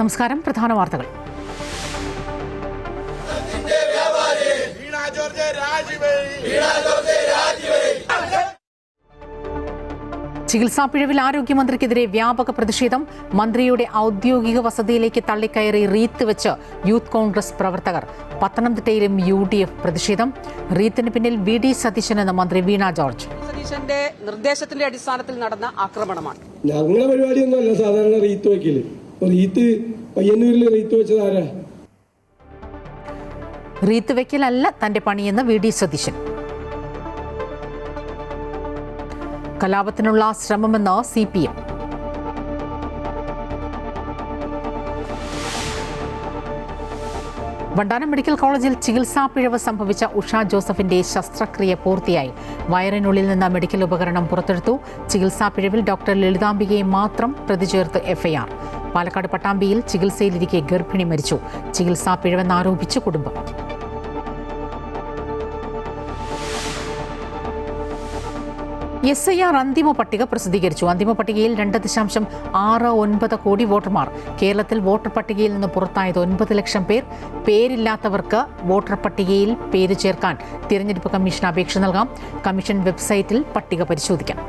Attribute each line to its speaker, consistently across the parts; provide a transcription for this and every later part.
Speaker 1: നമസ്കാരം. പ്രധാന വാർത്തകൾ. ചികിത്സാ പിഴവിൽ ആരോഗ്യമന്ത്രിക്കെതിരെ വ്യാപക പ്രതിഷേധം. മന്ത്രിയുടെ ഔദ്യോഗിക വസതിയിലേക്ക് തള്ളിക്കയറി റീത്ത് വെച്ച് യൂത്ത് കോൺഗ്രസ് പ്രവർത്തകർ. പത്തനംതിട്ടയിലും UDF പ്രതിഷേധം. റീത്തിന് പിന്നിൽ VD സതീശൻ എന്ന മന്ത്രി വീണ ജോർജ്.
Speaker 2: സതീശന്റെ നിർദ്ദേശത്തിന്റെ അടിസ്ഥാനത്തിൽ നടന്ന ആക്രമണമാണ്.
Speaker 3: ഞങ്ങളുടെ പരിപാടിയൊന്നുമല്ല സാധാരണ റീത്ത് വയ്ക്കല്. റീത്ത് പയ്യന്നൂരിൽ റീത്ത് വെച്ചത് ആരാ?
Speaker 1: റീത്ത് വയ്ക്കലല്ല തന്റെ പണിയെന്ന് VD സതീശൻ. കലാപത്തിനുള്ള ശ്രമമെന്ന് CPM. വണ്ടാനം മെഡിക്കൽ കോളേജിൽ ചികിത്സാ പിഴവ് സംഭവിച്ച ഉഷ ജോസഫിന്റെ ശസ്ത്രക്രിയ പൂർത്തിയായി. വയറിനുള്ളിൽ നിന്ന് മെഡിക്കൽ ഉപകരണം പുറത്തെടുത്തു. ചികിത്സാ പിഴവിൽ ഡോക്ടർ ലളിതാംബികയെ മാത്രം പ്രതി ചേർത്ത് FIR. പാലക്കാട് പട്ടാമ്പിയിൽ ചികിത്സയിലിരിക്കെ ഗർഭിണി മരിച്ചു. ചികിത്സാ പിഴവെന്നാരോപിച്ച് കുടുംബം. SIR അന്തിമ പട്ടിക പ്രസിദ്ധീകരിച്ചു. അന്തിമ പട്ടികയിൽ 2.69 കോടി വോട്ടർമാർ. കേരളത്തിൽ വോട്ടർ പട്ടികയിൽ നിന്ന് പുറത്തായത് 9 ലക്ഷം പേർ. പേരില്ലാത്തവർക്ക് വോട്ടർ പട്ടികയിൽ പേര് ചേർക്കാൻ തിരഞ്ഞെടുപ്പ് കമ്മീഷൻ അപേക്ഷ നൽകാം. കമ്മീഷൻ വെബ്സൈറ്റിൽ പട്ടിക പരിശോധിക്കാം.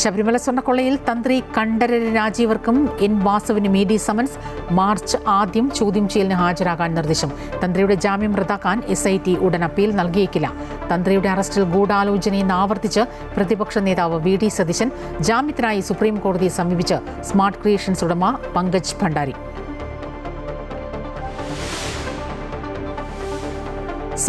Speaker 1: ശബരിമല സ്വർണ്ണക്കൊള്ളയിൽ തന്ത്രി കണ്ഠരര് രാജീവർക്കും N വാസുവിനും ED സമൻസ്. മാർച്ച് ആദ്യം ചോദ്യം ചെയ്യലിന് ഹാജരാകാൻ നിർദ്ദേശം. തന്ത്രിയുടെ ജാമ്യം റദ്ദാക്കാൻ SIT ഉടൻ അപ്പീൽ നൽകിയേക്കില്ല. തന്ത്രിയുടെ അറസ്റ്റിൽ ഗൂഢാലോചനയെന്ന് ആവർത്തിച്ച് പ്രതിപക്ഷ നേതാവ് VD സതീശൻ. ജാമ്യത്തിനായി സുപ്രീം കോടതിയെ സമീപിച്ച് സ്മാർട്ട് ക്രിയേഷൻസ് ഉടമ പങ്കജ് ഭണ്ഡാരി.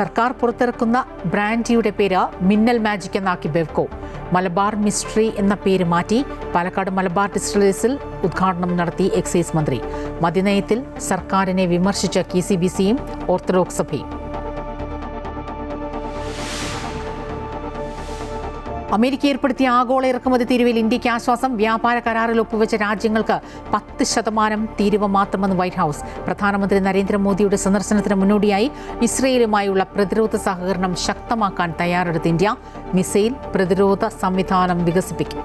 Speaker 1: സർക്കാർ പുറത്തിറക്കുന്ന ബ്രാൻഡിയുടെ പേര് മിന്നൽ മാജിക് എന്നാക്കി ബെവ്കോ. മലബാർ മിസ്റ്ററി എന്ന പേര് മാറ്റി. പാലക്കാട് മലബാർ ഡിസ്റ്റിലറീസിൽ ഉദ്ഘാടനം നടത്തി എക്സൈസ് മന്ത്രി. മദ്യനയത്തിൽ സർക്കാരിനെ വിമർശിച്ച KCBCയും ഓർത്തഡോക്സ് സഭയും. അമേരിക്ക ഏർപ്പെടുത്തിയ ആഗോള ഇറക്കുമതി തീരുവയിൽ ഇന്ത്യയ്ക്ക് ആശ്വാസം. വ്യാപാര കരാറിൽ ഒപ്പുവെച്ച രാജ്യങ്ങൾക്ക് 10% തീരുവ മാത്രമെന്ന് വൈറ്റ് ഹൌസ്. പ്രധാനമന്ത്രി നരേന്ദ്രമോദിയുടെ സന്ദർശനത്തിന് മുന്നോടിയായി ഇസ്രയേലുമായുള്ള പ്രതിരോധ സഹകരണം ശക്തമാക്കാൻ തയ്യാറെടുത്ത ഇന്ത്യ. മിസൈൽ പ്രതിരോധ സംവിധാനം വികസിപ്പിക്കും.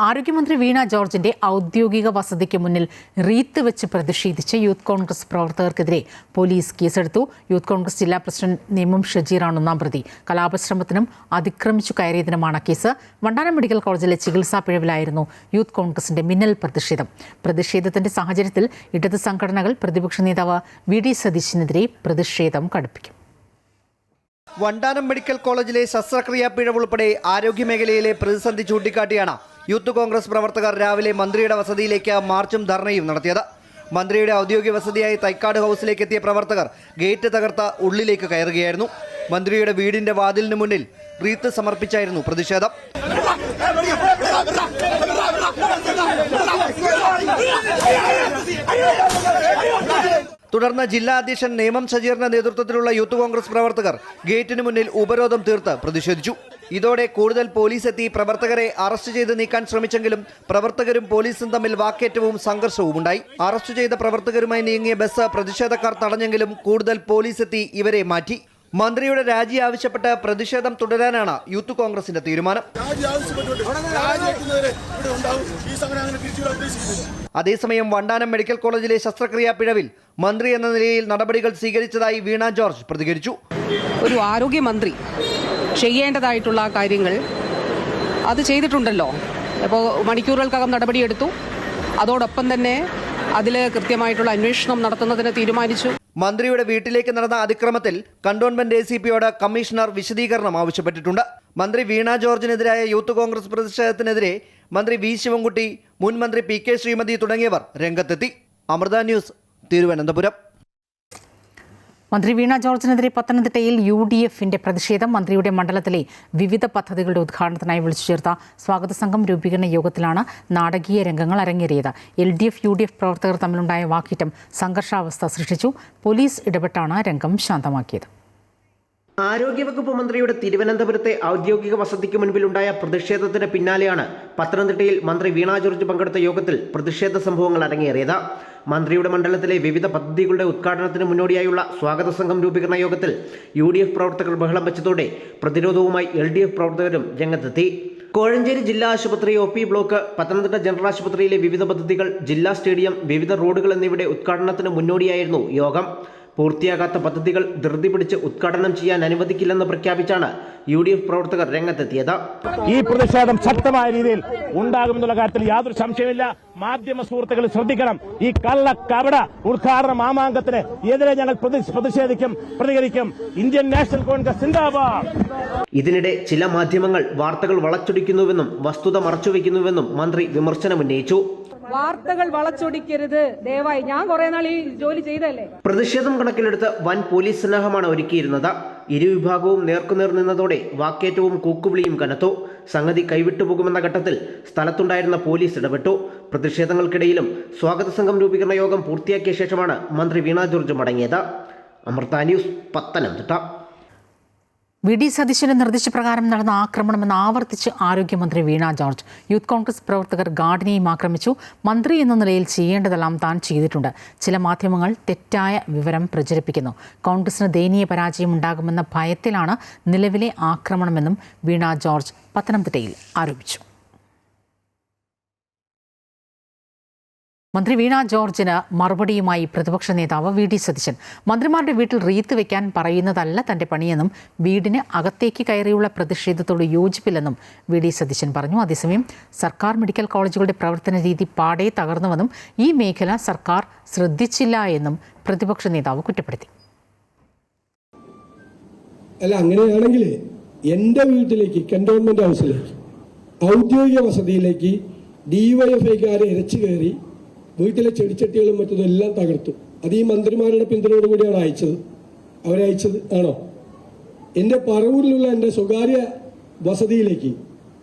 Speaker 1: ആരോഗ്യമന്ത്രി വീണ ജോർജിന്റെ ഔദ്യോഗിക വസതിക്ക് മുന്നിൽ റീത്ത് വെച്ച് പ്രതിഷേധിച്ച് യൂത്ത് കോൺഗ്രസ് പ്രവർത്തകർക്കെതിരെ പോലീസ് കേസെടുത്തു. യൂത്ത് കോൺഗ്രസ് ജില്ലാ പ്രസിഡന്റ് നേമം ഷജീറാണ് 1-ാം പ്രതി. കലാപശ്രമത്തിനും അതിക്രമിച്ചു കയറിയതിനുമാണ് കേസ്. വണ്ടാനം മെഡിക്കൽ കോളേജിലെ ചികിത്സാ പിഴവിലായിരുന്നു യൂത്ത് കോൺഗ്രസിന്റെ മിന്നൽ പ്രതിഷേധം. പ്രതിഷേധത്തിന്റെ സാഹചര്യത്തിൽ ഇടത് സംഘടനകൾ പ്രതിപക്ഷ നേതാവ് VD സതീശനെതിരെ പ്രതിഷേധം കടുപ്പിക്കും.
Speaker 4: വണ്ടാനം മെഡിക്കൽ കോളേജിലെ ശസ്ത്രക്രിയാ പിഴവ് ഉൾപ്പെടെ ആരോഗ്യമേഖലയിലെ പ്രതിസന്ധി ചൂണ്ടിക്കാട്ടിയാണ് യൂത്ത് കോൺഗ്രസ് പ്രവർത്തകർ രാവിലെ മന്ത്രിയുടെ വസതിയിലേക്ക് മാർച്ചും ധർണയും നടത്തിയത്. മന്ത്രിയുടെ ഔദ്യോഗിക വസതിയായി തൈക്കാട് ഹൗസിലേക്ക് എത്തിയ പ്രവർത്തകർ ഗേറ്റ് തകർത്ത് ഉള്ളിലേക്ക് കയറുകയായിരുന്നു. മന്ത്രിയുടെ വീടിന്റെ വാതിലിന് മുന്നിൽ റീത്ത് സമർപ്പിച്ചായിരുന്നു പ്രതിഷേധം. തുടർന്ന് ജില്ലാ അധ്യക്ഷൻ നേമം ഷജീറിന്റെ നേതൃത്വത്തിലുള്ള യൂത്ത് കോൺഗ്രസ് പ്രവർത്തകർ ഗേറ്റിന് മുന്നിൽ ഉപരോധം തീർത്ത് പ്രതിഷേധിച്ചു. ഇതോടെ കൂടുതൽ പോലീസ് എത്തി പ്രവർത്തകരെ അറസ്റ്റ് ചെയ്ത് നീക്കാൻ ശ്രമിച്ചെങ്കിലും പ്രവർത്തകരും പോലീസും തമ്മിൽ വാക്കേറ്റവും സംഘർഷവും ഉണ്ടായി. അറസ്റ്റ് ചെയ്ത പ്രവർത്തകരുമായി നീങ്ങിയ ബസ് പ്രതിഷേധക്കാർ തടഞ്ഞെങ്കിലും കൂടുതൽ പോലീസ് എത്തി ഇവരെ മാറ്റി. മന്ത്രിയുടെ രാജി ആവശ്യപ്പെട്ട് പ്രതിഷേധം തുടരാനാണ് യൂത്ത് കോൺഗ്രസിന്റെ തീരുമാനം. അതേസമയം വണ്ടാനം മെഡിക്കൽ കോളേജിലെ ശസ്ത്രക്രിയാ പിഴവിൽ മന്ത്രി എന്ന നിലയിൽ നടപടികൾ സ്വീകരിച്ചതായി വീണ ജോർജ് പ്രതികരിച്ചു.
Speaker 2: ഒരു ആരോഗ്യമന്ത്രി ചെയ്യേണ്ടതായിട്ടുള്ള കാര്യങ്ങൾ അത് ചെയ്തിട്ടുണ്ടല്ലോ. അപ്പോൾ മണിക്കൂറുകൾക്കകം നടപടിയെടുത്തു. അതോടൊപ്പം തന്നെ അതിൽ കൃത്യമായിട്ടുള്ള അന്വേഷണം നടത്തുന്നതിന് തീരുമാനിച്ചു.
Speaker 4: മന്ത്രിയുടെ വീട്ടിലേക്ക് നടന്ന അതിക്രമത്തിൽ കണ്ടോൺമെന്റ് ACPയോട് കമ്മീഷണർ വിശദീകരണം ആവശ്യപ്പെട്ടിട്ടുണ്ട്. മന്ത്രി വീണ ജോർജിനെതിരായ യൂത്ത് കോൺഗ്രസ് പ്രതിഷേധത്തിനെതിരെ മന്ത്രി V ശിവൻകുട്ടി, മുൻ മന്ത്രി PK ശ്രീമതി തുടങ്ങിയവർ രംഗത്തെത്തി. അമൃത ന്യൂസ്, തിരുവനന്തപുരം.
Speaker 1: മന്ത്രി വീണ ജോർജിനെതിരെ പത്തനംതിട്ടയിൽ UDFന്റെ പ്രതിഷേധം. മന്ത്രിയുടെ മണ്ഡലത്തിലെ വിവിധ പദ്ധതികളുടെ ഉദ്ഘാടനത്തിനായി വിളിച്ചു ചേർത്ത സ്വാഗത സംഘം രൂപീകരണ യോഗത്തിലാണ് നാടകീയ രംഗങ്ങൾ അരങ്ങേറിയത്. LDF UDF പ്രവർത്തകർ തമ്മിലുണ്ടായ വാക്കേറ്റം സംഘർഷാവസ്ഥ സൃഷ്ടിച്ചു. പോലീസ് ഇടപെട്ടാണ് രംഗം ശാന്തമാക്കിയത്.
Speaker 5: ആരോഗ്യവകുപ്പ് മന്ത്രിയുടെ തിരുവനന്തപുരത്തെ ഔദ്യോഗിക വസതിക്ക് മുൻപിലുണ്ടായ പ്രതിഷേധത്തിന് പിന്നാലെയാണ് പത്തനംതിട്ടയിൽ മന്ത്രി വീണ ജോർജ് പങ്കെടുത്ത യോഗത്തിൽ പ്രതിഷേധ സംഭവങ്ങൾ അരങ്ങേറിയത്. മന്ത്രിയുടെ മണ്ഡലത്തിലെ വിവിധ പദ്ധതികളുടെ ഉദ്ഘാടനത്തിന് മുന്നോടിയായുള്ള സ്വാഗത സംഘം രൂപീകരണ യോഗത്തിൽ UDF പ്രവർത്തകർ ബഹളം വെച്ചതോടെ പ്രതിരോധവുമായി LDF പ്രവർത്തകരും രംഗത്തെത്തി. കോഴഞ്ചേരി ജില്ലാ ആശുപത്രി, OP ബ്ലോക്ക്, പത്തനംതിട്ട ജനറൽ ആശുപത്രിയിലെ വിവിധ പദ്ധതികൾ, ജില്ലാ സ്റ്റേഡിയം, വിവിധ റോഡുകൾ എന്നിവയുടെ ഉദ്ഘാടനത്തിന് മുന്നോടിയായിരുന്നു യോഗം. പൂർത്തിയാകാത്ത പദ്ധതികൾ ധൃതി പിടിച്ച് ഉദ്ഘാടനം ചെയ്യാൻ അനുവദിക്കില്ലെന്ന് പ്രഖ്യാപിച്ചാണ് UDF പ്രവർത്തകർ രംഗത്തെത്തിയത്.
Speaker 6: ഈ പ്രതിഷേധം ശക്തമായ രീതിയിൽ ഉണ്ടാകുമെന്നുള്ള കാര്യത്തിൽ യാതൊരു സംശയമില്ല. മാധ്യമ സുഹൃത്തുക്കൾ ശ്രദ്ധിക്കണം. ഈ കപട ഉദ്ഘാടന മാമാങ്കത്തിന് എതിരെ ഞങ്ങൾ പ്രതികരിക്കും. ഇന്ത്യൻ നാഷണൽ കോൺഗ്രസ് സിന്ദാബാദ്.
Speaker 5: ഇതിനിടെ ചില മാധ്യമങ്ങൾ വാർത്തകൾ വളച്ചൊടിക്കുന്നുവെന്നും വസ്തുത മറച്ചുവെക്കുന്നുവെന്നും മന്ത്രി വിമർശനമുന്നയിച്ചു.
Speaker 7: വാർത്തകൾ വളച്ചൊടിക്കരുത് ദയവായി. ഞാൻ കുറെ നാൾ ഈ ജോലി ചെയ്തല്ലേ.
Speaker 5: പ്രതിഷേധം കണക്കിലെടുത്ത് വൻ പോലീസ് സന്നാഹമാണ് ഒരുക്കിയിരുന്നത്. ഇരുവിഭാഗവും നേർക്കുനേർ നിന്നതോടെ വാക്കേറ്റവും കൂക്കുവിളിയും കനത്തു. സംഗതി കൈവിട്ടുപോകുമെന്ന ഘട്ടത്തിൽ സ്ഥലത്തുണ്ടായിരുന്ന പോലീസ് ഇടപെട്ടു. പ്രതിഷേധങ്ങൾക്കിടയിലും സ്വാഗത സംഘം രൂപീകരണ യോഗം പൂർത്തിയാക്കിയ ശേഷമാണ് മന്ത്രി വീണ ജോർജ് മടങ്ങിയത്. അമൃത ന്യൂസ്, പത്തനംതിട്ട.
Speaker 1: VD സതീശന്റെ നിർദ്ദേശപ്രകാരം നടന്ന ആക്രമണമെന്ന് ആവർത്തിച്ച് ആരോഗ്യമന്ത്രി വീണ ജോർജ്. യൂത്ത് കോൺഗ്രസ് പ്രവർത്തകർ ഗാർഡിനെയും ആക്രമിച്ചു. മന്ത്രി എന്ന നിലയിൽ ചെയ്യേണ്ടതെല്ലാം താൻ ചെയ്തിട്ടുണ്ട്. ചില മാധ്യമങ്ങൾ തെറ്റായ വിവരം പ്രചരിപ്പിക്കുന്നു. കോൺഗ്രസിന് ദയനീയ പരാജയം ഉണ്ടാകുമെന്ന ഭയത്തിലാണ് നിലവിലെ ആക്രമണമെന്നും വീണ ജോർജ് പത്തനംതിട്ടയിൽ ആരോപിച്ചു. മന്ത്രി വീണ ജോർജിന് മറുപടിയുമായി പ്രതിപക്ഷ നേതാവ് VD സതീശൻ. മന്ത്രിമാരുടെ വീട്ടിൽ റീത്ത് വയ്ക്കാൻ പറയുന്നതല്ല തന്റെ പണിയെന്നും വീടിന് അകത്തേക്ക് കയറിയുള്ള പ്രതിഷേധത്തോട് യോജിപ്പില്ലെന്നും VD സതീശൻ പറഞ്ഞു. അതേസമയം സർക്കാർ മെഡിക്കൽ കോളേജുകളുടെ പ്രവർത്തന രീതി പാടെ തകർന്നുവെന്നും ഈ മേഖല സർക്കാർ ശ്രദ്ധിച്ചില്ല എന്നും പ്രതിപക്ഷ നേതാവ് കുറ്റപ്പെടുത്തി.
Speaker 3: അല്ല, അങ്ങനെയാണെങ്കിൽ എൻ്റെ വീട്ടിലേക്ക്, കന്റോൺമെന്റ് ഹൗസിലേക്ക്, ഔദ്യോഗിക വസതിയിലേക്ക് DYFIക്കാരെ ഇരച്ചു കയറി വീട്ടിലെ ചെടിച്ചട്ടികളും മറ്റതും എല്ലാം തകർത്തു. അത് ഈ മന്ത്രിമാരുടെ പിന്തുണയോടുകൂടിയാണ് അവരയച്ചത് ആണോ? എൻ്റെ പറവൂരിലുള്ള എൻ്റെ സ്വകാര്യ വസതിയിലേക്ക്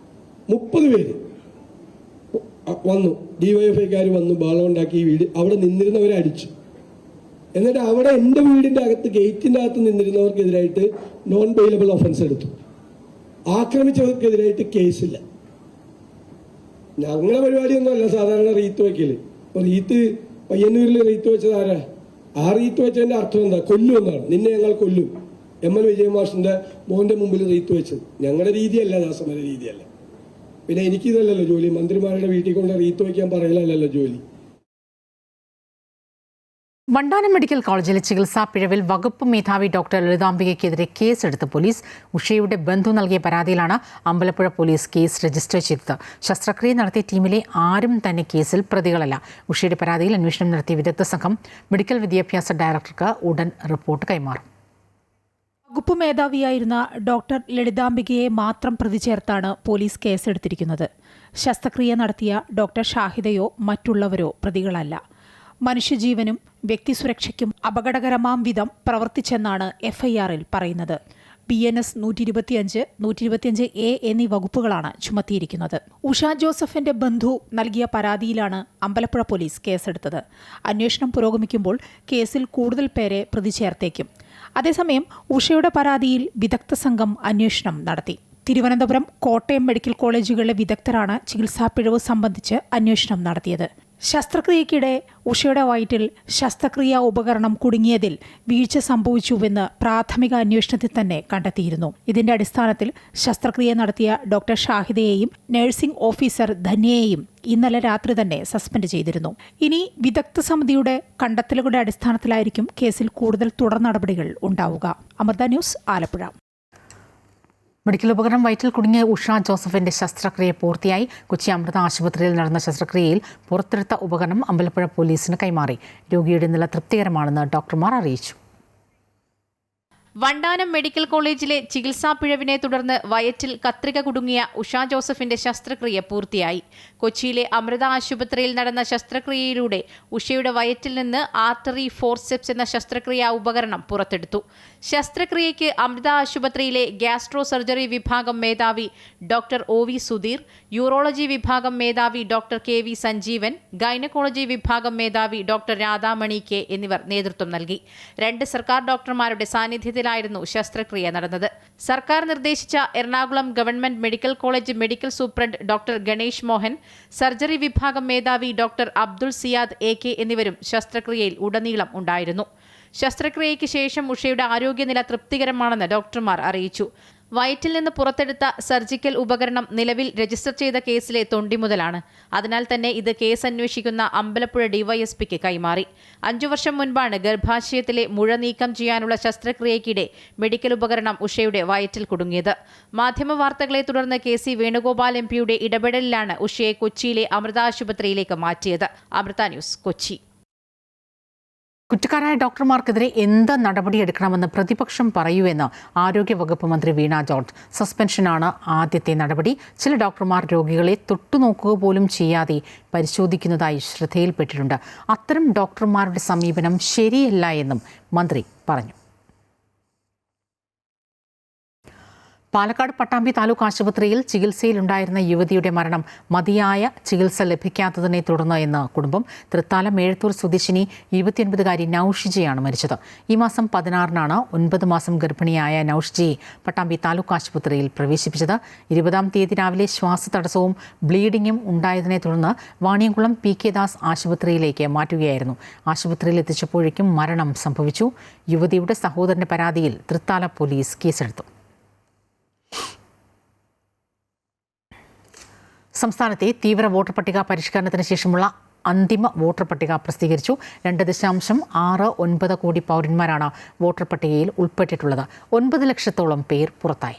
Speaker 3: 30 പേര് വന്നു, DYFIക്കാർ വന്നു, ബാളം ഉണ്ടാക്കി വീട് അവിടെ നിന്നിരുന്നവരെ അടിച്ചു. എന്നിട്ട് അവിടെ എൻ്റെ വീടിൻ്റെ അകത്ത്, ഗേറ്റിൻ്റെ അകത്ത് നിന്നിരുന്നവർക്കെതിരായിട്ട് നോൺ ബെയിലബിൾ ഒഫൻസ് എടുത്തു. ആക്രമിച്ചവർക്കെതിരായിട്ട് കേസില്ല. ഞങ്ങളെ പരിപാടിയൊന്നുമല്ല സാധാരണ റീത്ത് വയ്ക്കല്. റീത്ത് പയ്യന്നൂരിൽ റീത്ത് വെച്ചത് ആരാ? ആ റീത്ത് വെച്ചതിന്റെ അർത്ഥം എന്താ? കൊല്ലുമെന്നാണ്. നിന്നെ ഞങ്ങൾ കൊല്ലും. MN വിജയമാഷിന്റെ മോന്റെ മുമ്പിൽ റീത്ത് വെച്ചത് ഞങ്ങളുടെ രീതിയല്ല, ദാസമര രീതിയല്ല. പിന്നെ എനിക്കിതല്ലല്ലോ ജോലി. മന്ത്രിമാരുടെ വീട്ടിൽ കൊണ്ട് റീത്ത് വയ്ക്കാൻ പറയലല്ലോ ജോലി.
Speaker 1: വണ്ടാനം മെഡിക്കൽ കോളേജിലെ ചികിത്സാ പിഴവിൽ വകുപ്പ് മേധാവി ഡോക്ടർ ലളിതാംബികയ്ക്കെതിരെ കേസെടുത്ത പോലീസ്. ഉഷയുടെ ബന്ധു നൽകിയ പരാതിയിലാണ് അമ്പലപ്പുഴ പോലീസ് കേസ് രജിസ്റ്റർ ചെയ്തത്. ശസ്ത്രക്രിയ നടത്തിയ ടീമിലെ ആരും തന്നെ കേസിൽ പ്രതികളല്ല. ഉഷയുടെ പരാതിയിൽ അന്വേഷണം നടത്തിയ വിദഗ്ധ സംഘം മെഡിക്കൽ വിദ്യാഭ്യാസ ഡയറക്ടർക്ക് ഉടൻ റിപ്പോർട്ട് കൈമാറും.
Speaker 8: വകുപ്പ് മേധാവിയായിരുന്ന ഡോക്ടർ ലളിതാംബികയെ മാത്രം പ്രതി ചേർത്താണ് പോലീസ് കേസെടുത്തിരിക്കുന്നത്. ശസ്ത്രക്രിയ നടത്തിയ ഡോക്ടർ ഷാഹിദയോ മറ്റുള്ളവരോ പ്രതികളല്ല. മനുഷ്യജീവനും വ്യക്തിസുരക്ഷയ്ക്കും അപകടകരമാം വിധം പ്രവർത്തിച്ചെന്നാണ് FIR-ൽ പറയുന്നത്. BNS 125, 125A എന്നീ വകുപ്പുകളാണ് ചുമത്തിയിരിക്കുന്നത്. ഉഷ ജോസഫിന്റെ ബന്ധു നൽകിയ പരാതിയിലാണ് അമ്പലപ്പുഴ പോലീസ് കേസെടുത്തത്. അന്വേഷണം പുരോഗമിക്കുമ്പോൾ കേസിൽ കൂടുതൽ പേരെ പ്രതി ചേർത്തേക്കും. അതേസമയം ഉഷയുടെ പരാതിയിൽ വിദഗ്ധ സംഘം അന്വേഷണം നടത്തി. തിരുവനന്തപുരം, കോട്ടയം മെഡിക്കൽ കോളേജുകളിലെ വിദഗ്ധരാണ് ചികിത്സാ പിഴവ് സംബന്ധിച്ച് അന്വേഷണം നടത്തിയത്. ശസ്ത്രക്രിയയ്ക്കിടെ ഉഷയുടെ വയറ്റിൽ ശസ്ത്രക്രിയാ ഉപകരണം കുടുങ്ങിയതിൽ വീഴ്ച സംഭവിച്ചുവെന്ന് പ്രാഥമിക അന്വേഷണത്തിൽ തന്നെ കണ്ടെത്തിയിരുന്നു. ഇതിന്റെ അടിസ്ഥാനത്തിൽ ശസ്ത്രക്രിയ നടത്തിയ ഡോക്ടർ ഷാഹിദയെയും നഴ്സിംഗ് ഓഫീസർ ധന്യയെയും ഇന്നലെ രാത്രി തന്നെ സസ്പെൻഡ് ചെയ്തിരുന്നു. ഇനി വിദഗ്ധ സമിതിയുടെ കണ്ടെത്തലുകളുടെ അടിസ്ഥാനത്തിലായിരിക്കും കേസിൽ കൂടുതൽ തുടർ നടപടികൾ ഉണ്ടാവുക. അമൃത ന്യൂസ്, ആലപ്പുഴ.
Speaker 1: മെഡിക്കൽ ഉപകരണം വയറ്റിൽ കുടുങ്ങിയ ഉഷ ജോസഫിന്റെ ശസ്ത്രക്രിയ പൂർത്തിയായി. കൊച്ചി അമൃത ആശുപത്രിയിൽ നടന്ന ശസ്ത്രക്രിയയിൽ പുറത്തെടുത്ത ഉപകരണം അമ്പലപ്പുഴ പോലീസിന് കൈമാറി. രോഗിയുടെ നില തൃപ്തികരമാണെന്ന് ഡോക്ടർമാർ അറിയിച്ചു.
Speaker 9: വണ്ടാനം മെഡിക്കൽ കോളേജിലെ ചികിത്സാ പിഴവിനെ തുടർന്ന് വയറ്റിൽ കത്രിക കുടുങ്ങിയ ഉഷ ജോസഫിന്റെ ശസ്ത്രക്രിയ പൂർത്തിയായി. കൊച്ചിയിലെ അമൃത ആശുപത്രിയിൽ നടന്ന ശസ്ത്രക്രിയയിലൂടെ ഉഷയുടെ വയറ്റിൽ നിന്ന് ആർട്ടറി ഫോർസെപ്സ് എന്ന ശസ്ത്രക്രിയാ ഉപകരണം പുറത്തെടുത്തു. ശസ്ത്രക്രിയയ്ക്ക് അമൃത ആശുപത്രിയിലെ ഗ്യാസ്ട്രോ സർജറി വിഭാഗം മേധാവി ഡോക്ടർ OV സുധീർ, യൂറോളജി വിഭാഗം മേധാവി ഡോക്ടർ KV സഞ്ജീവൻ, ഗൈനക്കോളജി വിഭാഗം മേധാവി ഡോക്ടർ രാധാമണി K എന്നിവർ നേതൃത്വം നൽകി. 2 സർക്കാർ ഡോക്ടർമാരുടെ സാന്നിധ്യത്തിൽ ആശുപത്രിയിലായിരുന്നു ശസ്ത്രക്രിയ നടന്നത്. സർക്കാർ നിർദ്ദേശിച്ച Ernakulam government medical college medical superintendent doctor Ganesh Mohan, surgery വിഭാഗം മേധാവി ഡോക്ടർ അബ്ദുൾ സിയാദ് AK എന്നിവരും ശസ്ത്രക്രിയയിൽ ഉടനീളം ഉണ്ടായിരുന്നു. ശസ്ത്രക്രിയയ്ക്ക് ശേഷം ഉഷയുടെ ആരോഗ്യനില തൃപ്തികരമാണെന്ന് ഡോക്ടർമാർ അറിയിച്ചു. വയറ്റിൽ നിന്ന് പുറത്തെടുത്ത സർജിക്കൽ ഉപകരണം നിലവിൽ രജിസ്റ്റർ ചെയ്ത കേസിലെ തൊണ്ടി മുതലാണ്. അതിനാൽ തന്നെ ഇത് കേസ് അന്വേഷിക്കുന്ന അമ്പലപ്പുഴ DYSPക്ക് കൈമാറി. 5 വർഷം മുൻപാണ് ഗർഭാശയത്തിലെ മുഴ നീക്കം ചെയ്യാനുള്ള ശസ്ത്രക്രിയയ്ക്കിടെ മെഡിക്കൽ ഉപകരണം ഉഷയുടെ വയറ്റിൽ കുടുങ്ങിയത്. മാധ്യമവാർത്തകളെ തുടർന്ന് KC വേണുഗോപാൽ MPയുടെ ഇടപെടലിലാണ് ഉഷയെ കൊച്ചിയിലെ അമൃത ആശുപത്രിയിലേക്ക് മാറ്റിയത്. അമൃത ന്യൂസ്, കൊച്ചി.
Speaker 1: കുറ്റക്കാരായ ഡോക്ടർമാർക്കെതിരെ എന്ത് നടപടിയെടുക്കണമെന്ന് പ്രതിപക്ഷം പറയൂവെന്ന് ആരോഗ്യവകുപ്പ് മന്ത്രി വീണ ജോർജ്. സസ്പെൻഷനാണ് ആദ്യത്തെ നടപടി. ചില ഡോക്ടർമാർ രോഗികളെ തൊട്ടുനോക്കുക പോലും ചെയ്യാതെ പരിശോധിക്കുന്നതായി ശ്രദ്ധയിൽപ്പെട്ടിട്ടുണ്ട്. അത്തരം ഡോക്ടർമാരുടെ സമീപനം ശരിയല്ല എന്നും മന്ത്രി പറഞ്ഞു. പാലക്കാട് പട്ടാമ്പി താലൂക്ക് ആശുപത്രിയിൽ ചികിത്സയിലുണ്ടായിരുന്ന യുവതിയുടെ മരണം മതിയായ ചികിത്സ ലഭിക്കാത്തതിനെ തുടർന്ന് എന്ന് കുടുംബം. തൃത്താല മേഴത്തൂർ സ്വദേശിനി 29-കാരി നൌഷിജയാണ് മരിച്ചത്. ഈ മാസം 16-നാണ് 9 മാസം ഗർഭിണിയായ നൌഷിജയെ പട്ടാമ്പി താലൂക്ക് ആശുപത്രിയിൽ പ്രവേശിപ്പിച്ചത്. 20-ാം തീയതി രാവിലെ ശ്വാസതടസ്സവും ബ്ലീഡിങ്ങും ഉണ്ടായതിനെ തുടർന്ന് വാണിയംകുളം PK ദാസ് ആശുപത്രിയിലേക്ക് മാറ്റുകയായിരുന്നു. ആശുപത്രിയിൽ എത്തിച്ചപ്പോഴേക്കും മരണം സംഭവിച്ചു. യുവതിയുടെ സഹോദരന്റെ പരാതിയിൽ തൃത്താല പോലീസ് കേസെടുത്തു. സംസ്ഥാനത്തെ തീവ്ര വോട്ടർ പട്ടിക പരിഷ്കരണത്തിന് ശേഷമുള്ള അന്തിമ വോട്ടർ പട്ടിക പ്രസിദ്ധീകരിച്ചു. 2.69 കോടി പൗരന്മാരാണ് വോട്ടർ പട്ടികയിൽ ഉൾപ്പെട്ടിട്ടുള്ളത്. 9 ലക്ഷത്തോളം പേർ പുറത്തായി.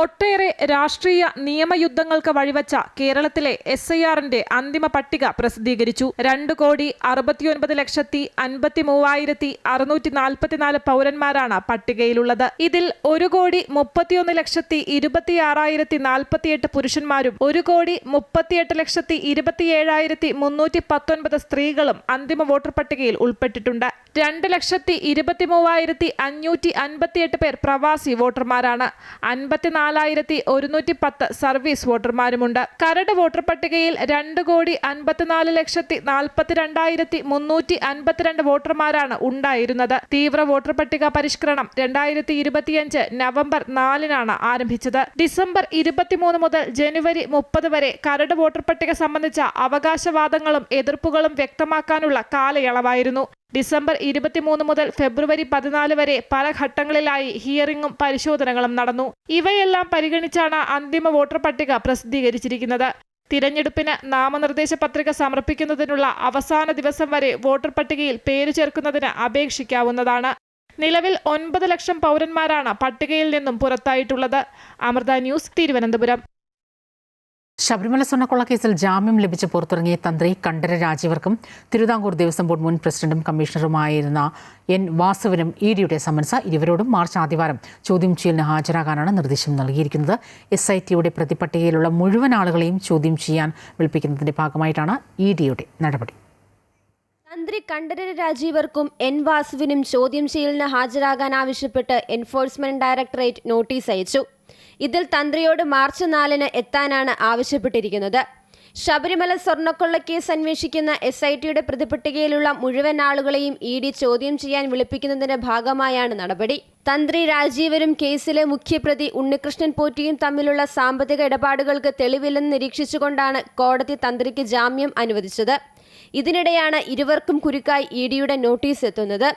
Speaker 7: ഒട്ടേറെ രാഷ്ട്രീയ നിയമയുദ്ധങ്ങൾക്ക് വഴിവെച്ച കേരളത്തിലെ SIRന്റെ അന്തിമ പട്ടിക പ്രസിദ്ധീകരിച്ചു. 2,69,53,644 പൗരന്മാരാണ് പട്ടികയിലുള്ളത്. ഇതിൽ 1,31,26,048 പുരുഷന്മാരും 1,38,27,319 സ്ത്രീകളും അന്തിമ വോട്ടർ പട്ടികയിൽ ഉൾപ്പെട്ടിട്ടുണ്ട്. 2,23,558 പേർ പ്രവാസി വോട്ടർമാരാണ്. 54,110 സർവീസ് വോട്ടർമാരുമുണ്ട്. കരട് വോട്ടർ പട്ടികയിൽ 2,54,42,352 വോട്ടർമാരാണ് ഉണ്ടായിരുന്നത്. തീവ്ര വോട്ടർ പട്ടിക പരിഷ്കരണം 2025 നവംബർ 4-നാണ് ആരംഭിച്ചത്. ഡിസംബർ 23 മുതൽ ജനുവരി 30 വരെ കരട് വോട്ടർ പട്ടിക സംബന്ധിച്ച അവകാശവാദങ്ങളും എതിർപ്പുകളും വ്യക്തമാക്കാനുള്ള കാലയളവായിരുന്നു. ഡിസംബർ 23 മുതൽ ഫെബ്രുവരി 14 വരെ പല ഘട്ടങ്ങളിലായി ഹിയറിംഗും പരിശോധനകളും നടന്നു. ഇവയെല്ലാം പരിഗണിച്ചാണ് അന്തിമ വോട്ടർ പട്ടിക പ്രസിദ്ധീകരിച്ചിരിക്കുന്നത്. തിരഞ്ഞെടുപ്പിന് നാമനിർദ്ദേശ പത്രിക സമർപ്പിക്കുന്നതിനുള്ള അവസാന ദിവസം വരെ വോട്ടർ പട്ടികയിൽ പേര് ചേർക്കുന്നതിന് അപേക്ഷിക്കാവുന്നതാണ്. നിലവിൽ 9 ലക്ഷം പൗരന്മാരാണ് പട്ടികയിൽ നിന്നും പുറത്തായിട്ടുള്ളത്. അമൃത ന്യൂസ്, തിരുവനന്തപുരം.
Speaker 1: ശബരിമല സ്വർണ്ണക്കൊള്ളക്കേസിൽ ജാമ്യം ലഭിച്ച് പുറത്തിറങ്ങിയ തന്ത്രി കണ്ഠര രാജീവർക്കും തിരുവിതാംകൂർ ദേവസ്വം ബോർഡ് മുൻ പ്രസിഡന്റും കമ്മീഷണറുമായിരുന്ന N. വാസുവിനും EDയുടെ സമൻസ്. ഇരുവരോടും മാർച്ച് ആദ്യവാരം ചോദ്യം ചെയ്യലിന് ഹാജരാകാനാണ് നിർദ്ദേശം നൽകിയിരിക്കുന്നത്. SITയുടെ പ്രതിപട്ടികയിലുള്ള മുഴുവൻ ആളുകളെയും ചോദ്യം ചെയ്യാൻ വിളിപ്പിക്കുന്നതിന്റെ ഭാഗമായിട്ടാണ് EDയുടെ നടപടി.
Speaker 10: തന്ത്രി കണ്ഠര രാജീവർക്കും N. വാസുവിനും ചോദ്യം ചെയ്യലിന് ഹാജരാകാൻ ആവശ്യപ്പെട്ട് എൻഫോഴ്സ്മെന്റ് ഡയറക്ടറേറ്റ് നോട്ടീസ് അയച്ചു. ഇതിൽ തന്ത്രിയോട് മാർച്ച് 4-ന് എത്താനാണ് ആവശ്യപ്പെട്ടിരിക്കുന്നത്. ശബരിമല സ്വർണ്ണക്കൊള്ളക്കേസ് അന്വേഷിക്കുന്ന SITയുടെ പ്രതിപട്ടികയിലുള്ള മുഴുവൻ ആളുകളെയും ED ചോദ്യം ചെയ്യാൻ വിളിപ്പിക്കുന്നതിന്റെ ഭാഗമായാണ് നടപടി. തന്ത്രി രാജീവരും കേസിലെ മുഖ്യപ്രതി ഉണ്ണികൃഷ്ണൻ പോറ്റിയും തമ്മിലുള്ള സാമ്പത്തിക ഇടപാടുകൾക്ക് തെളിവില്ലെന്ന് നിരീക്ഷിച്ചുകൊണ്ടാണ് കോടതി തന്ത്രിക്ക് ജാമ്യം അനുവദിച്ചത്. ഇതിനിടെയാണ് ഇരുവർക്കും കുരുക്കായി EDയുടെ നോട്ടീസ് എത്തുന്നത്.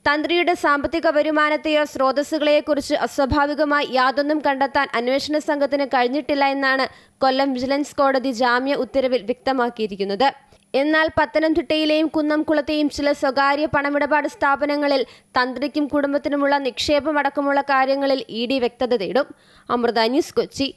Speaker 10: തന്ത്രിയുടെ സാമ്പത്തിക വരുമാനത്തെയോ സ്രോതസ്സുകളെയോ കുറിച്ച് അസ്വാഭാവികമായി യാതൊന്നും കണ്ടെത്താൻ അന്വേഷണ സംഘത്തിന് കഴിഞ്ഞിട്ടില്ല എന്നാണ് കൊല്ലം വിജിലൻസ് കോടതി ജാമ്യ ഉത്തരവിൽ വ്യക്തമാക്കിയിരിക്കുന്നത്. എന്നാൽ പത്തനംതിട്ടയിലെയും കുന്നംകുളത്തെയും ചില സ്വകാര്യ പണമിടപാട് സ്ഥാപനങ്ങളിൽ തന്ത്രിക്കും കുടുംബത്തിനുമുള്ള നിക്ഷേപമടക്കമുള്ള കാര്യങ്ങളിൽ ED വ്യക്തത തേടും. അമൃത ന്യൂസ്, കൊച്ചി.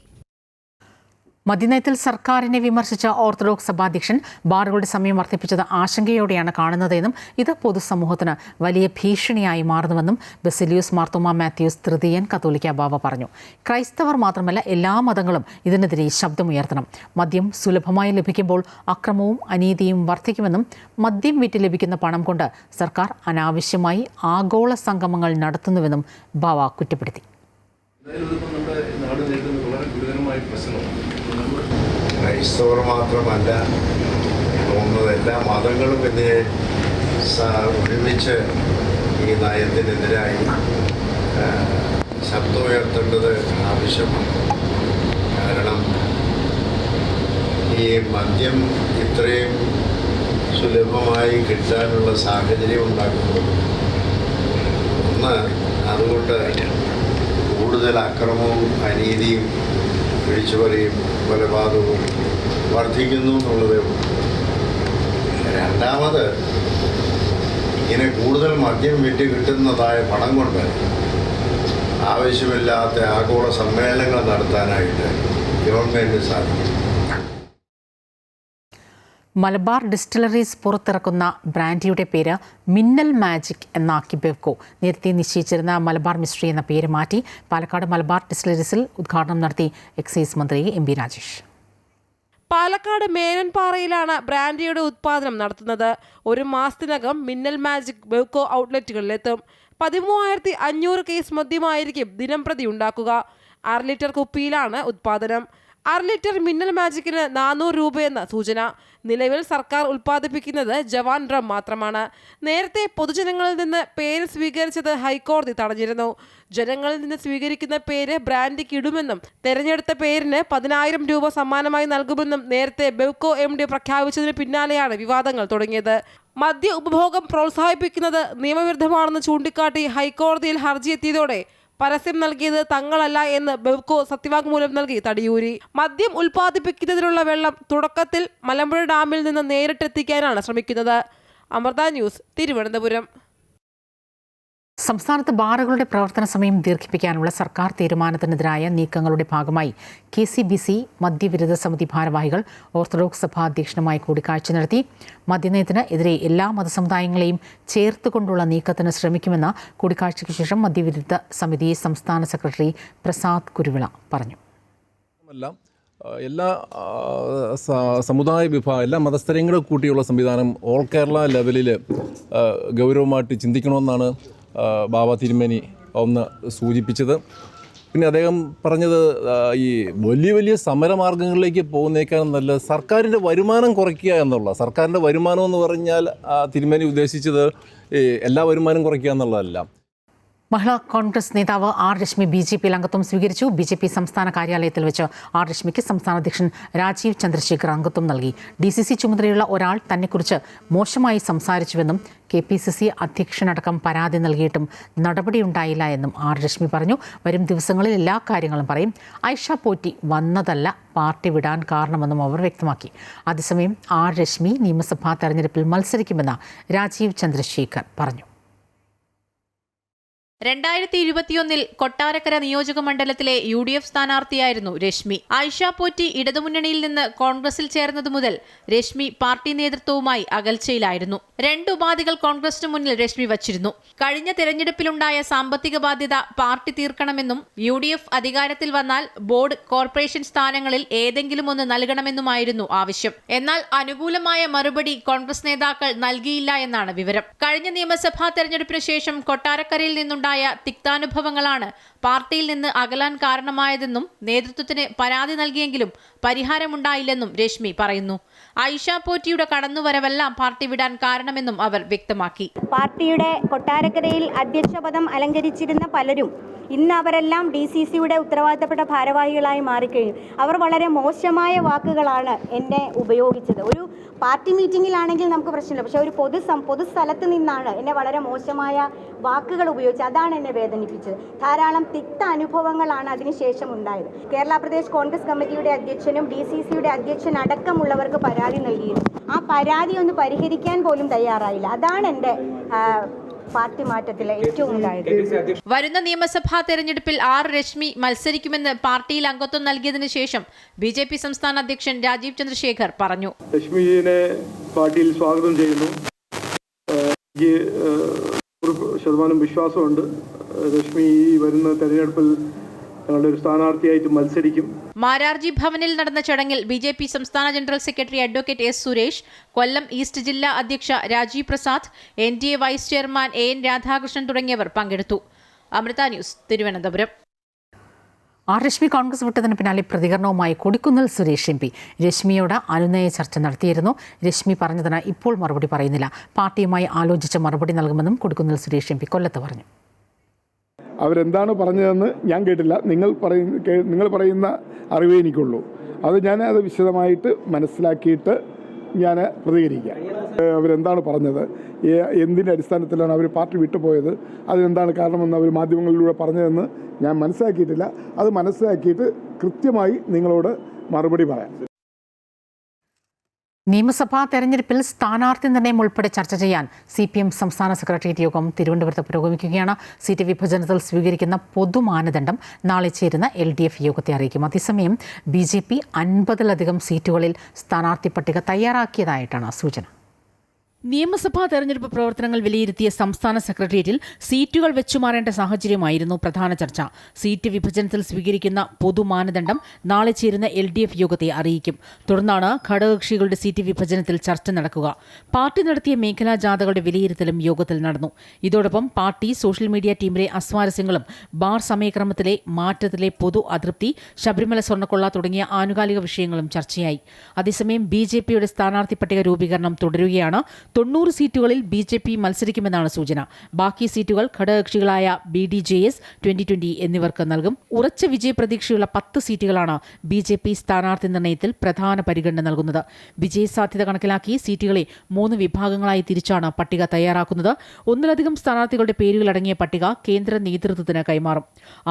Speaker 1: മദ്യനയത്തിൽ സർക്കാരിനെ വിമർശിച്ച ഓർത്തഡോക്സ് സഭാധ്യക്ഷൻ ബാറുകളുടെ സമയം വർദ്ധിപ്പിച്ചത് ആശങ്കയോടെയാണ് കാണുന്നതെന്നും ഇത് പൊതുസമൂഹത്തിന് വലിയ ഭീഷണിയായി മാറുന്നുവെന്നും ബസിലിയൂസ് മാർത്തോമാ മാത്യൂസ് തൃതീയൻ കത്തോലിക്ക ബാവ പറഞ്ഞു. ക്രൈസ്തവർ മാത്രമല്ല എല്ലാ മതങ്ങളും ഇതിനെതിരെ ശബ്ദമുയർത്തണം. മദ്യം സുലഭമായി ലഭിക്കുമ്പോൾ അക്രമവും അനീതിയും വർദ്ധിക്കുമെന്നും മദ്യം വിറ്റ് ലഭിക്കുന്ന പണം കൊണ്ട് സർക്കാർ അനാവശ്യമായി ആഗോള സംഗമങ്ങൾ നടത്തുന്നുവെന്നും ബാവ കുറ്റപ്പെടുത്തി.
Speaker 11: ക്രൈസ്തവർ മാത്രമല്ല തോന്നുന്നത് എല്ലാ മതങ്ങളും ഇതിനെ ഒരുമിച്ച് ഈ നയത്തിനെതിരായി ശബ്ദമുയർത്തേണ്ടത് ആവശ്യമാണ്. കാരണം ഈ മദ്യം ഇത്രയും സുലഭമായി കിട്ടാനുള്ള സാഹചര്യം ഉണ്ടാക്കുന്നത് ഒന്ന്, അതുകൊണ്ട് കൂടുതൽ അക്രമവും അനീതിയും പിടിച്ചുപറിയും കൊലപാതകവും വർദ്ധിക്കുന്നു എന്നുള്ളതേ ഉള്ളൂ. രണ്ടാമത്, ഇങ്ങനെ കൂടുതൽ മദ്യം വിറ്റ് കിട്ടുന്നതായ പണം കൊണ്ട് ആവശ്യമില്ലാത്ത ആഗോള സമ്മേളനങ്ങൾ നടത്താനായിട്ട് ഗവൺമെൻറ് സാധിക്കും.
Speaker 1: മലബാർ ഡിസ്റ്റിലറീസ് പുറത്തിറക്കുന്ന ബ്രാൻഡിയുടെ പേര് മിന്നൽ മാജിക് എന്നാക്കി ബെവ്കോ. നേരത്തെ നിശ്ചയിച്ചിരുന്ന മലബാർ മിസ്റ്ററി എന്ന പേര് മാറ്റി. പാലക്കാട് മലബാർ ഡിസ്റ്റിലറീസിൽ ഉദ്ഘാടനം നടത്തി എക്സൈസ് മന്ത്രി എം പി രാജേഷ്.
Speaker 12: പാലക്കാട് മേനൻപാറയിലാണ് ബ്രാൻഡിയുടെ ഉത്പാദനം നടത്തുന്നത്. ഒരു മാസത്തിനകം മിന്നൽ മാജിക് ബെവ്കോ ഔട്ട്ലെറ്റുകളിലെത്തും. 13,500 കേസ് മദ്യമായിരിക്കും ദിനംപ്രതി ഉണ്ടാക്കുക. 1/2 ലിറ്റർ കുപ്പിയിലാണ് ഉത്പാദനം. 1/2 ലിറ്റർ മിന്നൽ മാജിക്കിന് 400 രൂപയെന്ന സൂചന. നിലവിൽ സർക്കാർ ഉൽപ്പാദിപ്പിക്കുന്നത് ജവാൻ ഡ്രം മാത്രമാണ്. നേരത്തെ പൊതുജനങ്ങളിൽ നിന്ന് പേര് സ്വീകരിച്ചത് ഹൈക്കോടതി തടഞ്ഞിരുന്നു. ജനങ്ങളിൽ നിന്ന് സ്വീകരിക്കുന്ന പേര് ബ്രാൻഡിക്ക് ഇടുമെന്നും തെരഞ്ഞെടുത്ത പേരിന് 10,000 രൂപ സമ്മാനമായി നൽകുമെന്നും നേരത്തെ ബെവ്കോ MD പ്രഖ്യാപിച്ചതിന് പിന്നാലെയാണ് വിവാദങ്ങൾ തുടങ്ങിയത്. മദ്യ ഉപഭോഗം പ്രോത്സാഹിപ്പിക്കുന്നത് നിയമവിരുദ്ധമാണെന്ന് ചൂണ്ടിക്കാട്ടി ഹൈക്കോടതിയിൽ ഹർജിയെത്തിയതോടെ പരസ്യം നൽകിയത് തങ്ങളല്ല എന്ന് ബെവ്കോ സത്യവാങ്മൂലം നൽകി തടിയൂരി. മദ്യം ഉൽപ്പാദിപ്പിക്കുന്നതിനുള്ള വെള്ളം തുടക്കത്തിൽ മലമ്പുഴ ഡാമിൽ നിന്ന് നേരിട്ടെത്തിക്കാനാണ് ശ്രമിക്കുന്നത്. അമൃത ന്യൂസ്, തിരുവനന്തപുരം.
Speaker 1: സംസ്ഥാനത്ത് ബാറുകളുടെ പ്രവർത്തന സമയം ദീർഘിപ്പിക്കാനുള്ള സർക്കാർ തീരുമാനത്തിനെതിരായ നീക്കങ്ങളുടെ ഭാഗമായി KCBC മദ്യവിരുദ്ധ സമിതി ഭാരവാഹികൾ ഓർത്തഡോക്സ് സഭ അധ്യക്ഷനുമായി കൂടിക്കാഴ്ച നടത്തി. മദ്യനയത്തിന് എതിരെ എല്ലാ മതസമുദായങ്ങളെയും ചേർത്തുകൊണ്ടുള്ള നീക്കത്തിന് ശ്രമിക്കുമെന്ന് കൂടിക്കാഴ്ചയ്ക്ക് ശേഷം മദ്യവിരുദ്ധ സമിതി സംസ്ഥാന സെക്രട്ടറി പ്രസാദ് കുരുവിള പറഞ്ഞു.
Speaker 13: എല്ലാ സമുദായ വിഭാഗം, എല്ലാ മതസ്ഥരങ്ങളെ കൂട്ടിയുള്ള സംവിധാനം ഓൾ കേരള ലെവലിൽ ഗൗരവമായിട്ട് ചിന്തിക്കണമെന്നാണ് ബാബ തിരുമേനി ഒന്ന് സൂചിപ്പിച്ചത്. പിന്നെ അദ്ദേഹം പറഞ്ഞത് ഈ വലിയ സമരമാർഗ്ഗങ്ങളിലേക്ക് പോകുന്നേക്കാളും നല്ല സർക്കാരിൻ്റെ വരുമാനം കുറയ്ക്കുക എന്നുള്ള. സർക്കാരിൻ്റെ വരുമാനം എന്ന് പറഞ്ഞാൽ തിരുമേനി ഉദ്ദേശിച്ചത് എല്ലാ വരുമാനം കുറയ്ക്കുക എന്നുള്ളതല്ല.
Speaker 1: മഹിളാ കോൺഗ്രസ് നേതാവ് R. രശ്മി BJPയിൽ അംഗത്വം സ്വീകരിച്ചു. BJP സംസ്ഥാന കാര്യാലയത്തിൽ വെച്ച് R. രശ്മിക്ക് സംസ്ഥാന അധ്യക്ഷൻ രാജീവ് ചന്ദ്രശേഖർ അംഗത്വം നൽകി. DCC ചുമതലയുള്ള ഒരാൾ തന്നെക്കുറിച്ച് മോശമായി സംസാരിച്ചുവെന്നും KPCC അധ്യക്ഷനടക്കം പരാതി നൽകിയിട്ടും നടപടിയുണ്ടായില്ല എന്നും R. രശ്മി പറഞ്ഞു. വരും ദിവസങ്ങളിൽ എല്ലാ കാര്യങ്ങളും പറയും. ഐഷ പോറ്റി വന്നതല്ല പാർട്ടി വിടാൻ കാരണമെന്നും അവർ വ്യക്തമാക്കി. അതേസമയം R. രശ്മി നിയമസഭാ തെരഞ്ഞെടുപ്പിൽ മത്സരിക്കുമെന്ന് രാജീവ് ചന്ദ്രശേഖർ പറഞ്ഞു.
Speaker 9: 2021 കൊട്ടാരക്കര നിയോജക മണ്ഡലത്തിലെ UDF സ്ഥാനാർത്ഥിയായിരുന്നു രശ്മി. ഐഷ പോറ്റി ഇടതുമുന്നണിയിൽ നിന്ന് കോൺഗ്രസിൽ ചേർന്നതു മുതൽ രശ്മി പാർട്ടി നേതൃത്വവുമായി അകൽച്ചയിലായിരുന്നു. 2 ഉപാധികൾ കോൺഗ്രസിന് മുന്നിൽ രശ്മി വച്ചിരുന്നു. കഴിഞ്ഞ തെരഞ്ഞെടുപ്പിലുണ്ടായ സാമ്പത്തിക ബാധ്യത പാർട്ടി തീർക്കണമെന്നും UDF അധികാരത്തിൽ വന്നാൽ ബോർഡ്, കോർപ്പറേഷൻ സ്ഥാനങ്ങളിൽ ഏതെങ്കിലും ഒന്ന് നൽകണമെന്നുമായിരുന്നു ആവശ്യം. എന്നാൽ അനുകൂലമായ മറുപടി കോൺഗ്രസ് നേതാക്കൾ നൽകിയില്ല എന്നാണ് വിവരം. കഴിഞ്ഞ നിയമസഭാ തെരഞ്ഞെടുപ്പിന് ശേഷം കൊട്ടാരക്കരയിൽ നിന്നുണ്ടായ തിക്താനുഭവങ്ങളാണ് പാർട്ടിയിൽ നിന്ന് അകലാൻ കാരണമായതെന്നും നേതൃത്വത്തിന് പരാതി നൽകിയെങ്കിലും പരിഹാരമുണ്ടായില്ലെന്നും രശ്മി പറയുന്നു. ഐഷ പോറ്റിയുടെ കടന്നുവരവെല്ലാം പാർട്ടി വിടാൻ കാരണമെന്നും അവർ വ്യക്തമാക്കി.
Speaker 14: പാർട്ടിയുടെ കൊട്ടാരക്കരയിൽ അധ്യക്ഷ പദം അലങ്കരിച്ചിരുന്ന പലരും ഇന്ന് അവരെല്ലാം DCCയുടെ ഉത്തരവാദിത്തപ്പെട്ട ഭാരവാഹികളായി മാറിക്കഴിഞ്ഞു. അവർ വളരെ മോശമായ വാക്കുകളാണ് എന്നെ ഉപയോഗിച്ചത്. ഒരു പാർട്ടി മീറ്റിങ്ങിലാണെങ്കിൽ നമുക്ക് പ്രശ്നമില്ല, പക്ഷേ ഒരു പൊതുസ്ഥലത്ത് നിന്നാണ് എന്നെ വളരെ മോശമായ വാക്കുകൾ ഉപയോഗിച്ചത്. അതാണ് എന്നെ വേദനിപ്പിച്ചത്. ധാരാളം തിക്ത അനുഭവങ്ങളാണ് അതിനുശേഷം ഉണ്ടായത്. കേരള പ്രദേശ് കോൺഗ്രസ് കമ്മിറ്റിയുടെ അധ്യക്ഷനും DCCയുടെ അധ്യക്ഷൻ അടക്കമുള്ളവർക്ക് പരാതി നൽകിയിരുന്നു. ആ പരാതി ഒന്ന് പരിഹരിക്കാൻ പോലും തയ്യാറായില്ല. അതാണ് എൻ്റെ പാർട്ടി മാറ്റത്തിലെ ഏറ്റവും ഉണ്ടായത്.
Speaker 9: വരുന്ന നിയമസഭാ തെരഞ്ഞെടുപ്പിൽ R. രശ്മി മത്സരിക്കുമെന്ന് പാർട്ടിയിൽ അംഗത്വം നൽകിയതിനു ശേഷം BJP സംസ്ഥാന അധ്യക്ഷൻ രാജീവ് ചന്ദ്രശേഖർ പറഞ്ഞു.
Speaker 15: രശ്മിയെ പാർട്ടിയിൽ സ്വാഗതം ചെയ്യുന്നു. എനിക്ക് 100% വിശ്വാസമുണ്ട്. രശ്മി ഈ വരുന്ന തെരഞ്ഞെടുപ്പിൽ ഞങ്ങളുടെ ഒരു സ്ഥാനാർത്ഥിയായിട്ട് മത്സരിക്കും.
Speaker 9: മാരാർജി ഭവനിൽ നടന്ന ചടങ്ങിൽ BJP സംസ്ഥാന general secretary advocate S. Suresh, Kollam east ജില്ലാ അധ്യക്ഷ Rajeev Prasad, NDA vice chairman AN Radhakrishnan തുടങ്ങിയവർ പങ്കെടുത്തു. അമൃത ന്യൂസ്, തിരുവനന്തപുരം.
Speaker 1: ആർ രശ്മി കോൺഗ്രസ് വിട്ടതിന് പിന്നാലെ പ്രതികരണവുമായി കൊടിക്കുന്നിൽ സുരേഷ് എം പി. രശ്മിയോട് അനുനയ ചർച്ച നടത്തിയിരുന്നു. രശ്മി പറഞ്ഞതിന് ഇപ്പോൾ മറുപടി പറയുന്നില്ല. പാർട്ടിയുമായി ആലോചിച്ച് മറുപടി നൽകുമെന്നും കൊടിക്കുന്നിൽ സുരേഷ് എം പി കൊല്ലത്ത് പറഞ്ഞു.
Speaker 15: അവരെന്താണ് പറഞ്ഞതെന്ന് ഞാൻ കേട്ടില്ല. നിങ്ങൾ പറയുന്ന അറിവേ എനിക്കുള്ളൂ. അത് വിശദമായിട്ട് മനസ്സിലാക്കിയിട്ട് ഞാൻ പ്രതികരിക്കാം. അവരെന്താണ് പറഞ്ഞത്, എന്തിൻ്റെ അടിസ്ഥാനത്തിലാണ് അവർ പാർട്ടി വിട്ടുപോയത്, അതിനെന്താണ് കാരണമെന്ന് അവർ മാധ്യമങ്ങളിലൂടെ പറഞ്ഞതെന്ന് ഞാൻ മനസ്സിലാക്കിയിട്ടില്ല. അത് മനസ്സിലാക്കിയിട്ട് കൃത്യമായി നിങ്ങളോട് മറുപടി പറയാം.
Speaker 1: നിയമസഭാ തെരഞ്ഞെടുപ്പിൽ സ്ഥാനാർത്ഥി നിർണയം ഉൾപ്പെടെ ചർച്ച ചെയ്യാൻ CPM സംസ്ഥാന സെക്രട്ടേറിയറ്റ് യോഗം തിരുവനന്തപുരത്ത് പുരോഗമിക്കുകയാണ്. സീറ്റ് വിഭജനത്തിൽ സ്വീകരിക്കുന്ന പൊതുമാനദണ്ഡം നാളെ ചേരുന്ന LDF യോഗത്തെ അറിയിക്കും. അതേസമയം BJP 50-ലധികം സീറ്റുകളിൽ സ്ഥാനാർത്ഥി പട്ടിക തയ്യാറാക്കിയതായിട്ടാണ് സൂചന. നിയമസഭാ തെരഞ്ഞെടുപ്പ് പ്രവർത്തനങ്ങൾ വിലയിരുത്തിയ സംസ്ഥാന സെക്രട്ടേറിയറ്റിൽ സീറ്റുകൾ വെച്ചുമാറേണ്ട സാഹചര്യമായിരുന്നു പ്രധാന ചർച്ച. സീറ്റ് വിഭജനത്തിൽ സ്വീകരിക്കുന്ന പൊതുമാനദണ്ഡം നാളെ ചേരുന്ന LDF യോഗത്തെ അറിയിക്കും. തുടർന്നാണ് ഘടകകക്ഷികളുടെ സീറ്റ് വിഭജനത്തിൽ ചർച്ച നടക്കുക. പാർട്ടി നടത്തിയ മേഖലാ ജാഥകളുടെ വിലയിരുത്തലും യോഗത്തിൽ നടന്നു. ഇതോടൊപ്പം പാർട്ടി സോഷ്യൽ മീഡിയ ടീമിലെ അസ്വാരസ്യങ്ങളും ബാർ സമയക്രമത്തിലെ മാറ്റത്തിലെ പൊതു അതൃപ്തി, ശബരിമല സ്വർണ്ണക്കൊള്ള തുടങ്ങിയ ആനുകാലിക വിഷയങ്ങളും ചർച്ചയായി. അതേസമയം BJPയുടെ സ്ഥാനാർത്ഥി പട്ടിക രൂപീകരണം തുടരുകയാണ്. 90 സീറ്റുകളിൽ BJP മത്സരിക്കുമെന്നാണ് സൂചന. ബാക്കി സീറ്റുകൾ ഘടകകക്ഷികളായ BDJS, 2020 എന്നിവർക്ക് നൽകും. ഉറച്ച വിജയപ്രതീക്ഷയുള്ള 10 സീറ്റുകളാണ് BJP സ്ഥാനാർത്ഥി നിർണയത്തിൽ പ്രധാന പരിഗണന നൽകുന്നത്. വിജയസാധ്യത കണക്കിലാക്കി സീറ്റുകളെ 3 വിഭാഗങ്ങളായി തിരിച്ചാണ് പട്ടിക തയ്യാറാക്കുന്നത്. ഒന്നിലധികം സ്ഥാനാർത്ഥികളുടെ പേരുകളടങ്ങിയ പട്ടിക കേന്ദ്ര നേതൃത്വത്തിന് കൈമാറും.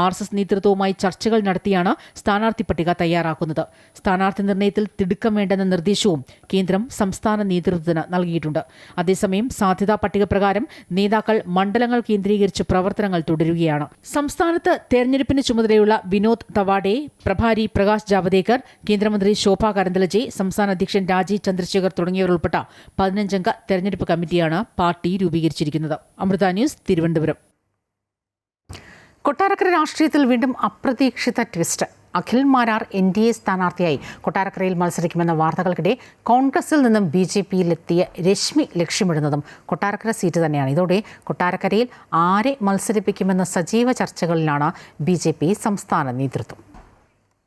Speaker 1: RSS നേതൃത്വവുമായി ചർച്ചകൾ നടത്തിയാണ് സ്ഥാനാർത്ഥി പട്ടിക തയ്യാറാക്കുന്നത്. സ്ഥാനാർത്ഥി നിർണയത്തിൽ തിടുക്കം വേണ്ടെന്ന നിർദ്ദേശവും കേന്ദ്രം സംസ്ഥാന നേതൃത്വത്തിന് നൽകിയിട്ടുണ്ട്. അതേസമയം സാധ്യതാ പട്ടിക പ്രകാരം നേതാക്കൾ മണ്ഡലങ്ങൾ കേന്ദ്രീകരിച്ച് പ്രവർത്തനങ്ങൾ തുടരുകയാണ്. സംസ്ഥാനത്ത് തെരഞ്ഞെടുപ്പിന് ചുമതലയുള്ള വിനോദ് തവാഡെ, പ്രഭാരി പ്രകാശ് ജാവദേക്കർ, കേന്ദ്രമന്ത്രി ശോഭാ കരന്തലജെ, സംസ്ഥാന അധ്യക്ഷൻ രാജീവ് ചന്ദ്രശേഖർ തുടങ്ങിയവരുൾപ്പെട്ട 15-അംഗ തെരഞ്ഞെടുപ്പ് കമ്മിറ്റിയാണ് പാർട്ടി രൂപീകരിച്ചിരിക്കുന്നത്. അമൃത ന്യൂസ്, തിരുവനന്തപുരം. കൊട്ടാരക്കര രാഷ്ട്രീയത്തിൽ വീണ്ടും അപ്രതീക്ഷിത ട്വിസ്റ്റ്. അഖിൽ മാരാർ NDA സ്ഥാനാർത്ഥിയായി കൊട്ടാരക്കരയിൽ മത്സരിക്കുമെന്ന വാർത്തകൾക്കിടെ കോൺഗ്രസിൽ നിന്നും BJPയിലെത്തിയ രശ്മി ലക്ഷ്യമിടുന്നതും കൊട്ടാരക്കര സീറ്റ് തന്നെയാണ്. ഇതോടെ കൊട്ടാരക്കരയിൽ ആരെ മത്സരിപ്പിക്കുമെന്ന സജീവ ചർച്ചകളിലാണ് BJP സംസ്ഥാന നേതൃത്വം.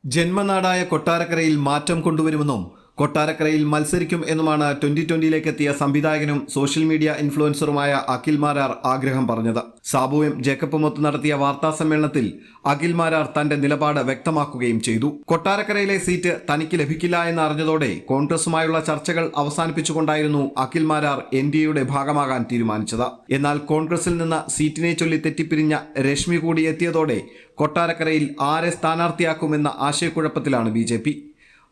Speaker 16: ജന്മനാടായ കൊട്ടാരക്കരയിൽ മാറ്റം കൊണ്ടുവരുമെന്നും കൊട്ടാരക്കരയിൽ മത്സരിക്കും എന്നുമാണ് 2020ലേക്ക് എത്തിയ സംവിധായകനും സോഷ്യൽ മീഡിയ ഇൻഫ്ലുവൻസറുമായ അഖിൽ മാരാർ ആഗ്രഹം പറഞ്ഞത്. സാബുവും ജേക്കബുമൊത്ത് നടത്തിയ വാർത്താ സമ്മേളനത്തിൽ അഖിൽ മാരാർ തന്റെ നിലപാട് വ്യക്തമാക്കുകയും ചെയ്തു. കൊട്ടാരക്കരയിലെ സീറ്റ് തനിക്ക് ലഭിക്കില്ല എന്നറിഞ്ഞതോടെ കോൺഗ്രസുമായുള്ള ചർച്ചകൾ അവസാനിപ്പിച്ചുകൊണ്ടായിരുന്നു അഖിൽ മാരാർ NDAയുടെ ഭാഗമാകാൻ തീരുമാനിച്ചത്. എന്നാൽ കോൺഗ്രസിൽ നിന്ന് സീറ്റിനെ ചൊല്ലി തെറ്റിപ്പിരിഞ്ഞ രശ്മി കൂടി എത്തിയതോടെ കൊട്ടാരക്കരയിൽ ആരെ സ്ഥാനാർത്ഥിയാക്കുമെന്ന ആശയക്കുഴപ്പത്തിലാണ് BJP.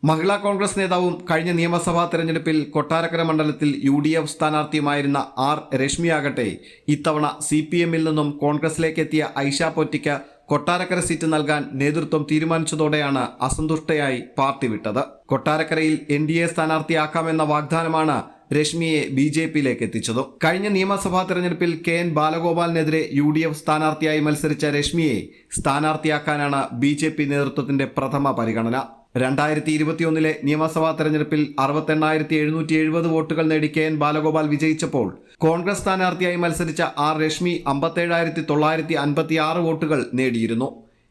Speaker 16: മഹിളാ കോൺഗ്രസ് നേതാവും കഴിഞ്ഞ നിയമസഭാ തെരഞ്ഞെടുപ്പിൽ കൊട്ടാരക്കര മണ്ഡലത്തിൽ UDF സ്ഥാനാർത്ഥിയുമായിരുന്ന R രശ്മിയാകട്ടെ ഇത്തവണ CPMൽ നിന്നും കോൺഗ്രസിലേക്ക് എത്തിയ ഐഷ പൊറ്റിക്ക് കൊട്ടാരക്കര സീറ്റ് നൽകാൻ നേതൃത്വം തീരുമാനിച്ചതോടെയാണ് അസന്തുഷ്ടയായി പാർട്ടി വിട്ടത്. കൊട്ടാരക്കരയിൽ NDA സ്ഥാനാർത്ഥിയാക്കാമെന്ന വാഗ്ദാനമാണ് രശ്മിയെ BJPയിലേക്ക് എത്തിച്ചതും. കഴിഞ്ഞ നിയമസഭാ തെരഞ്ഞെടുപ്പിൽ KN ബാലഗോപാലിനെതിരെ UDF സ്ഥാനാർത്ഥിയായി മത്സരിച്ച രശ്മിയെ സ്ഥാനാർത്ഥിയാക്കാനാണ് BJP നേതൃത്വത്തിന്റെ പ്രഥമ പരിഗണന. 2021 നിയമസഭാ തെരഞ്ഞെടുപ്പിൽ 68,770 വോട്ടുകൾ നേടി KN ബാലഗോപാൽ വിജയിച്ചപ്പോൾ കോൺഗ്രസ് സ്ഥാനാർത്ഥിയായി മത്സരിച്ച R രശ്മി 57,956 വോട്ടുകൾ നേടിയിരുന്നു.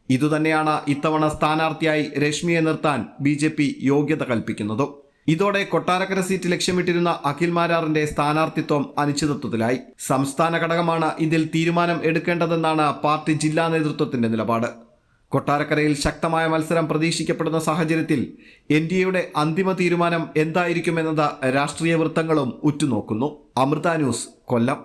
Speaker 16: ഇതുതന്നെയാണ് ഇത്തവണ സ്ഥാനാർത്ഥിയായി രശ്മിയെ നിർത്താൻ BJP യോഗ്യത കൽപ്പിക്കുന്നതും. ഇതോടെ കൊട്ടാരക്കര സീറ്റ് ലക്ഷ്യമിട്ടിരുന്ന അഖിൽ മാരാറിന്റെ സ്ഥാനാർത്ഥിത്വം അനിശ്ചിതത്വത്തിലായി. സംസ്ഥാന ഘടകമാണ് ഇതിൽ തീരുമാനം എടുക്കേണ്ടതെന്നാണ് പാർട്ടി ജില്ലാ നേതൃത്വത്തിന്റെ നിലപാട്. കൊട്ടാരക്കരയിൽ ശക്തമായ മത്സരം പ്രതീക്ഷിക്കപ്പെടുന്ന സാഹചര്യത്തിൽ NDAയുടെ അന്തിമ തീരുമാനം എന്തായിരിക്കുമെന്നത് രാഷ്ട്രീയ വൃത്തങ്ങളും ഉറ്റുനോക്കുന്നു. അമൃത ന്യൂസ്, കൊല്ലം.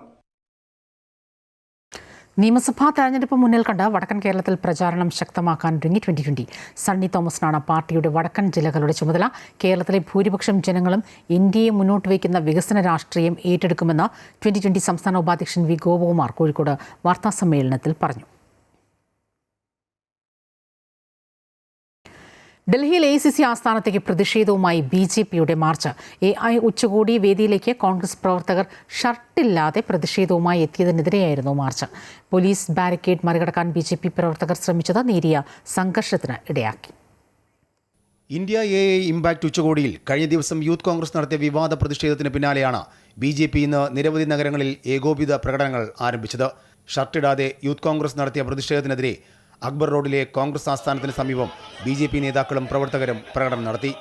Speaker 1: നിയമസഭാ തെരഞ്ഞെടുപ്പ് മുന്നിൽ കണ്ട് വടക്കൻ കേരളത്തിൽ പ്രചാരണം ശക്തമാക്കാൻ ഒരുങ്ങി 2020. സണ്ണി തോമസിനാണ് പാർട്ടിയുടെ വടക്കൻ ജില്ലകളുടെ ചുമതല. കേരളത്തിലെ ഭൂരിപക്ഷം ജനങ്ങളും NDA മുന്നോട്ട് വയ്ക്കുന്ന വികസന രാഷ്ട്രീയം ഏറ്റെടുക്കുമെന്ന് 2020 സംസ്ഥാന ഉപാധ്യക്ഷൻ V ഗോപകുമാർ കോഴിക്കോട് വാർത്താസമ്മേളനത്തിൽ പറഞ്ഞു. ഡൽഹിയിൽ ACC ആസ്ഥാനത്തേക്ക് പ്രതിഷേധവുമായി BJPയുടെ മാർച്ച്. AI ഉച്ചകോടി വേദിയിലേക്ക് കോൺഗ്രസ് പ്രവർത്തകർ ഷർട്ടില്ലാതെ പ്രതിഷേധവുമായി എത്തിയതിനെതിരെയായിരുന്നു മാർച്ച്. പോലീസ് ബാരിക്കേഡ് മറികടക്കാൻ BJP പ്രവർത്തകർ ശ്രമിച്ചത് നേരിയ സംഘർഷത്തിന് ഇടയാക്കി.
Speaker 17: ഇന്ത്യ AI ഇമ്പാക്ട് ഉച്ചകോടിയിൽ കഴിഞ്ഞ ദിവസം യൂത്ത് കോൺഗ്രസ് നടത്തിയ വിവാദ പ്രതിഷേധത്തിന് പിന്നാലെയാണ് BJP ഇന്ന് നിരവധി നഗരങ്ങളിൽ ഏകോപിത പ്രകടനങ്ങൾ ആരംഭിച്ചത്. ഷർട്ടിടാതെ യൂത്ത് കോൺഗ്രസ് നടത്തിയ പ്രതിഷേധത്തിനെതിരെ അക്ബർ റോഡിലെ കോൺഗ്രസ് ആസ്ഥാനത്തിന് സമീപം BJP നേതാക്കളും പ്രവർത്തകരും പ്രകടനം നടത്തി.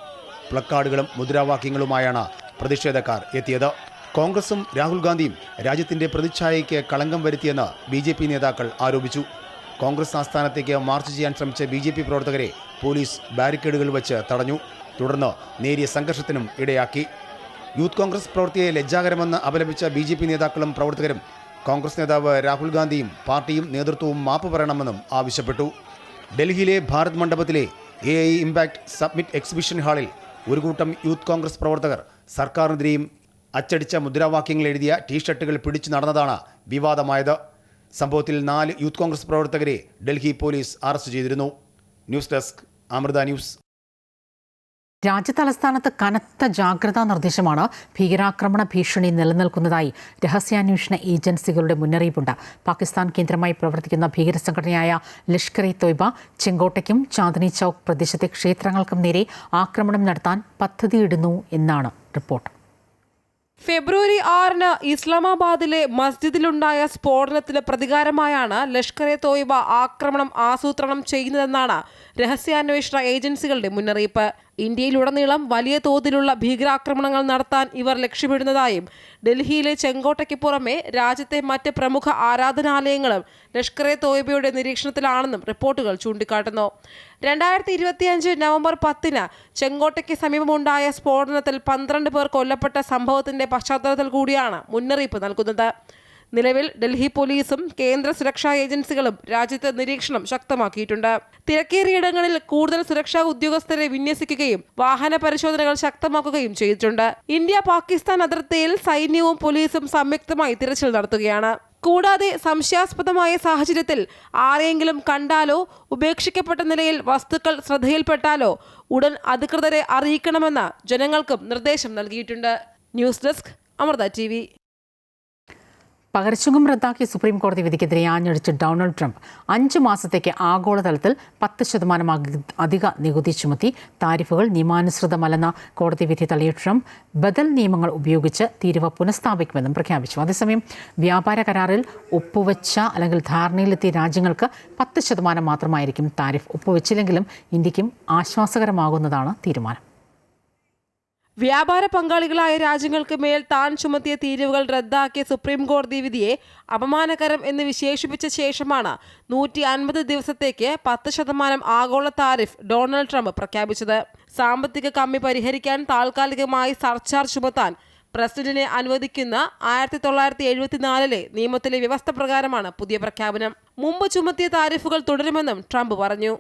Speaker 17: പ്ലക്കാർഡുകളും മുദ്രാവാക്യങ്ങളുമായാണ് പ്രതിഷേധക്കാർ എത്തിയത്. കോൺഗ്രസും രാഹുൽ ഗാന്ധിയും രാജ്യത്തിന്റെ പ്രതിച്ഛായയ്ക്ക് കളങ്കം വരുത്തിയെന്ന് BJP നേതാക്കൾ ആരോപിച്ചു. കോൺഗ്രസ് ആസ്ഥാനത്തേക്ക് മാർച്ച് ചെയ്യാൻ ശ്രമിച്ച BJP പ്രവർത്തകരെ പോലീസ് ബാരിക്കേഡുകൾ വെച്ച് തടഞ്ഞു. തുടർന്ന് നേരിയ സംഘർഷത്തിനും ഇടയാക്കി. യൂത്ത് കോൺഗ്രസ് പ്രവൃത്തിയെ ലജ്ജാകരമെന്ന് അപലപിച്ച BJP നേതാക്കളും പ്രവർത്തകരും കോൺഗ്രസ് നേതാവ് രാഹുൽ ഗാന്ധിയും പാർട്ടിയും നേതൃത്വവും മാപ്പ് പറയണമെന്നും ആവശ്യപ്പെട്ടു. ഡൽഹിയിലെ ഭാരത് മണ്ഡപത്തിലെ AI ഇമ്പാക്ട് സബ്മിറ്റ് എക്സിബിഷൻ ഹാളിൽ ഒരു കൂട്ടം യൂത്ത് കോൺഗ്രസ് പ്രവർത്തകർ സർക്കാരിനെതിരെയും അച്ചടിച്ച മുദ്രാവാക്യങ്ങൾ എഴുതിയ ടീഷർട്ടുകൾ പിടിച്ചു നടന്നതാണ് വിവാദമായത്. സംഭവത്തിൽ 4 യൂത്ത് കോൺഗ്രസ് പ്രവർത്തകരെ ഡൽഹി പോലീസ് അറസ്റ്റ് ചെയ്തിരുന്നു. News desk Amrita news.
Speaker 1: രാജ്യതലസ്ഥാനത്ത് കനത്ത ജാഗ്രതാ നിർദ്ദേശമാണ്. ഭീകരാക്രമണ ഭീഷണി നിലനിൽക്കുന്നതായി രഹസ്യാന്വേഷണ ഏജൻസികളുടെ മുന്നറിയിപ്പുണ്ട്. പാകിസ്ഥാൻ കേന്ദ്രമായി പ്രവർത്തിക്കുന്ന ഭീകര സംഘടനയായ ലഷ്കർ-ഇ-തോയ്ബ ചെങ്കോട്ടയ്ക്കും ചാന്ദിനി ചൌക്ക് പ്രദേശത്തെ ക്ഷേത്രങ്ങൾക്കും നേരെ ആക്രമണം നടത്താൻ പദ്ധതിയിടുന്നു എന്നാണ് റിപ്പോർട്ട്.
Speaker 12: ഫെബ്രുവരി 6-ന് ഇസ്ലാമാബാദിലെ മസ്ജിദിലുണ്ടായ സ്ഫോടനത്തിന് പ്രതികാരമായാണ് ലഷ്കർ-ഇ-തോയ്ബ ആക്രമണം ആസൂത്രണം ചെയ്യുന്നതെന്നാണ് രഹസ്യാന്വേഷണ ഏജൻസികളുടെ മുന്നറിയിപ്പ്. ഇന്ത്യയിലുടനീളം വലിയ തോതിലുള്ള ഭീകരാക്രമണങ്ങൾ നടത്താൻ ഇവർ ലക്ഷ്യമിടുന്നതായും ഡൽഹിയിലെ ചെങ്കോട്ടയ്ക്ക് പുറമെ രാജ്യത്തെ മറ്റ് പ്രമുഖ ആരാധനാലയങ്ങളും ലഷ്കർ-ഇ-തോയ്ബയുടെ നിരീക്ഷണത്തിലാണെന്നും റിപ്പോർട്ടുകൾ ചൂണ്ടിക്കാട്ടുന്നു. 2025 നവംബർ 10-ന് ചെങ്കോട്ടയ്ക്ക് സമീപമുണ്ടായ സ്ഫോടനത്തിൽ 12 പേർ കൊല്ലപ്പെട്ട സംഭവത്തിന്റെ പശ്ചാത്തലത്തിൽ കൂടിയാണ് മുന്നറിയിപ്പ് നൽകുന്നത്. നിലവിൽ ഡൽഹി പോലീസും കേന്ദ്ര സുരക്ഷാ ഏജൻസികളും രാജ്യത്ത് നിരീക്ഷണം ശക്തമാക്കിയിട്ടുണ്ട്. തിരക്കേറിയിടങ്ങളിൽ കൂടുതൽ സുരക്ഷാ ഉദ്യോഗസ്ഥരെ വിന്യസിക്കുകയും വാഹന പരിശോധനകൾ ശക്തമാക്കുകയും ചെയ്തിട്ടുണ്ട്. ഇന്ത്യ-പാകിസ്ഥാൻ അതിർത്തിയിൽ സൈന്യവും പോലീസും സംയുക്തമായി തിരച്ചിൽ നടത്തുകയാണ്. കൂടാതെ സംശയാസ്പദമായ സാഹചര്യത്തിൽ ആരെയെങ്കിലും കണ്ടാലോ ഉപേക്ഷിക്കപ്പെട്ട നിലയിൽ വസ്തുക്കൾ ശ്രദ്ധയിൽപ്പെട്ടാലോ ഉടൻ അധികൃതരെ അറിയിക്കണമെന്ന് ജനങ്ങൾക്കും നിർദ്ദേശം നൽകിയിട്ടുണ്ട്. News desk Amrita TV.
Speaker 1: പകർച്ചെങ്കും റദ്ദാക്കിയ സുപ്രീം കോടതി വിധിക്കെതിരെ ആഞ്ഞടിച്ച് ഡൊണാൾഡ് ട്രംപ് 5 മാസത്തേക്ക് ആഗോളതലത്തിൽ 10% അധിക നികുതി ചുമത്തി. താരിഫുകൾ നിയമാനുസൃതമല്ലെന്ന കോടതി വിധി തള്ളിയ ട്രംപ് ബദൽ നിയമങ്ങൾ ഉപയോഗിച്ച് തീരുവ പുനഃസ്ഥാപിക്കുമെന്നും പ്രഖ്യാപിച്ചു. അതേസമയം വ്യാപാര കരാറിൽ ഒപ്പുവെച്ച അല്ലെങ്കിൽ ധാരണയിലെത്തിയ രാജ്യങ്ങൾക്ക് 10% മാത്രമായിരിക്കും താരിഫ്. ഒപ്പുവെച്ചില്ലെങ്കിലും ഇന്ത്യക്കും ആശ്വാസകരമാകുന്നതാണ് തീരുമാനം.
Speaker 12: വ്യാപാര പങ്കാളികളായ രാജ്യങ്ങൾക്ക് മേൽ താൻ ചുമത്തിയ തീരുവകൾ റദ്ദാക്കിയ സുപ്രീം കോടതി വിധിയെ അപമാനകരം എന്ന് വിശേഷിപ്പിച്ച ശേഷമാണ് 150 ദിവസത്തേക്ക് 10% ആഗോള താരിഫ് ഡൊണാൾഡ് ട്രംപ് പ്രഖ്യാപിച്ചത്. സാമ്പത്തിക കമ്മി പരിഹരിക്കാൻ താൽക്കാലികമായി സർചാർജ് ചുമത്താൻ പ്രസിഡന്റിനെ അനുവദിക്കുന്ന 1974 നിയമത്തിലെ വ്യവസ്ഥ പ്രകാരമാണ് പുതിയ പ്രഖ്യാപനം. മുമ്പ് ചുമത്തിയ താരിഫുകൾ തുടരുമെന്നും ട്രംപ് പറഞ്ഞു.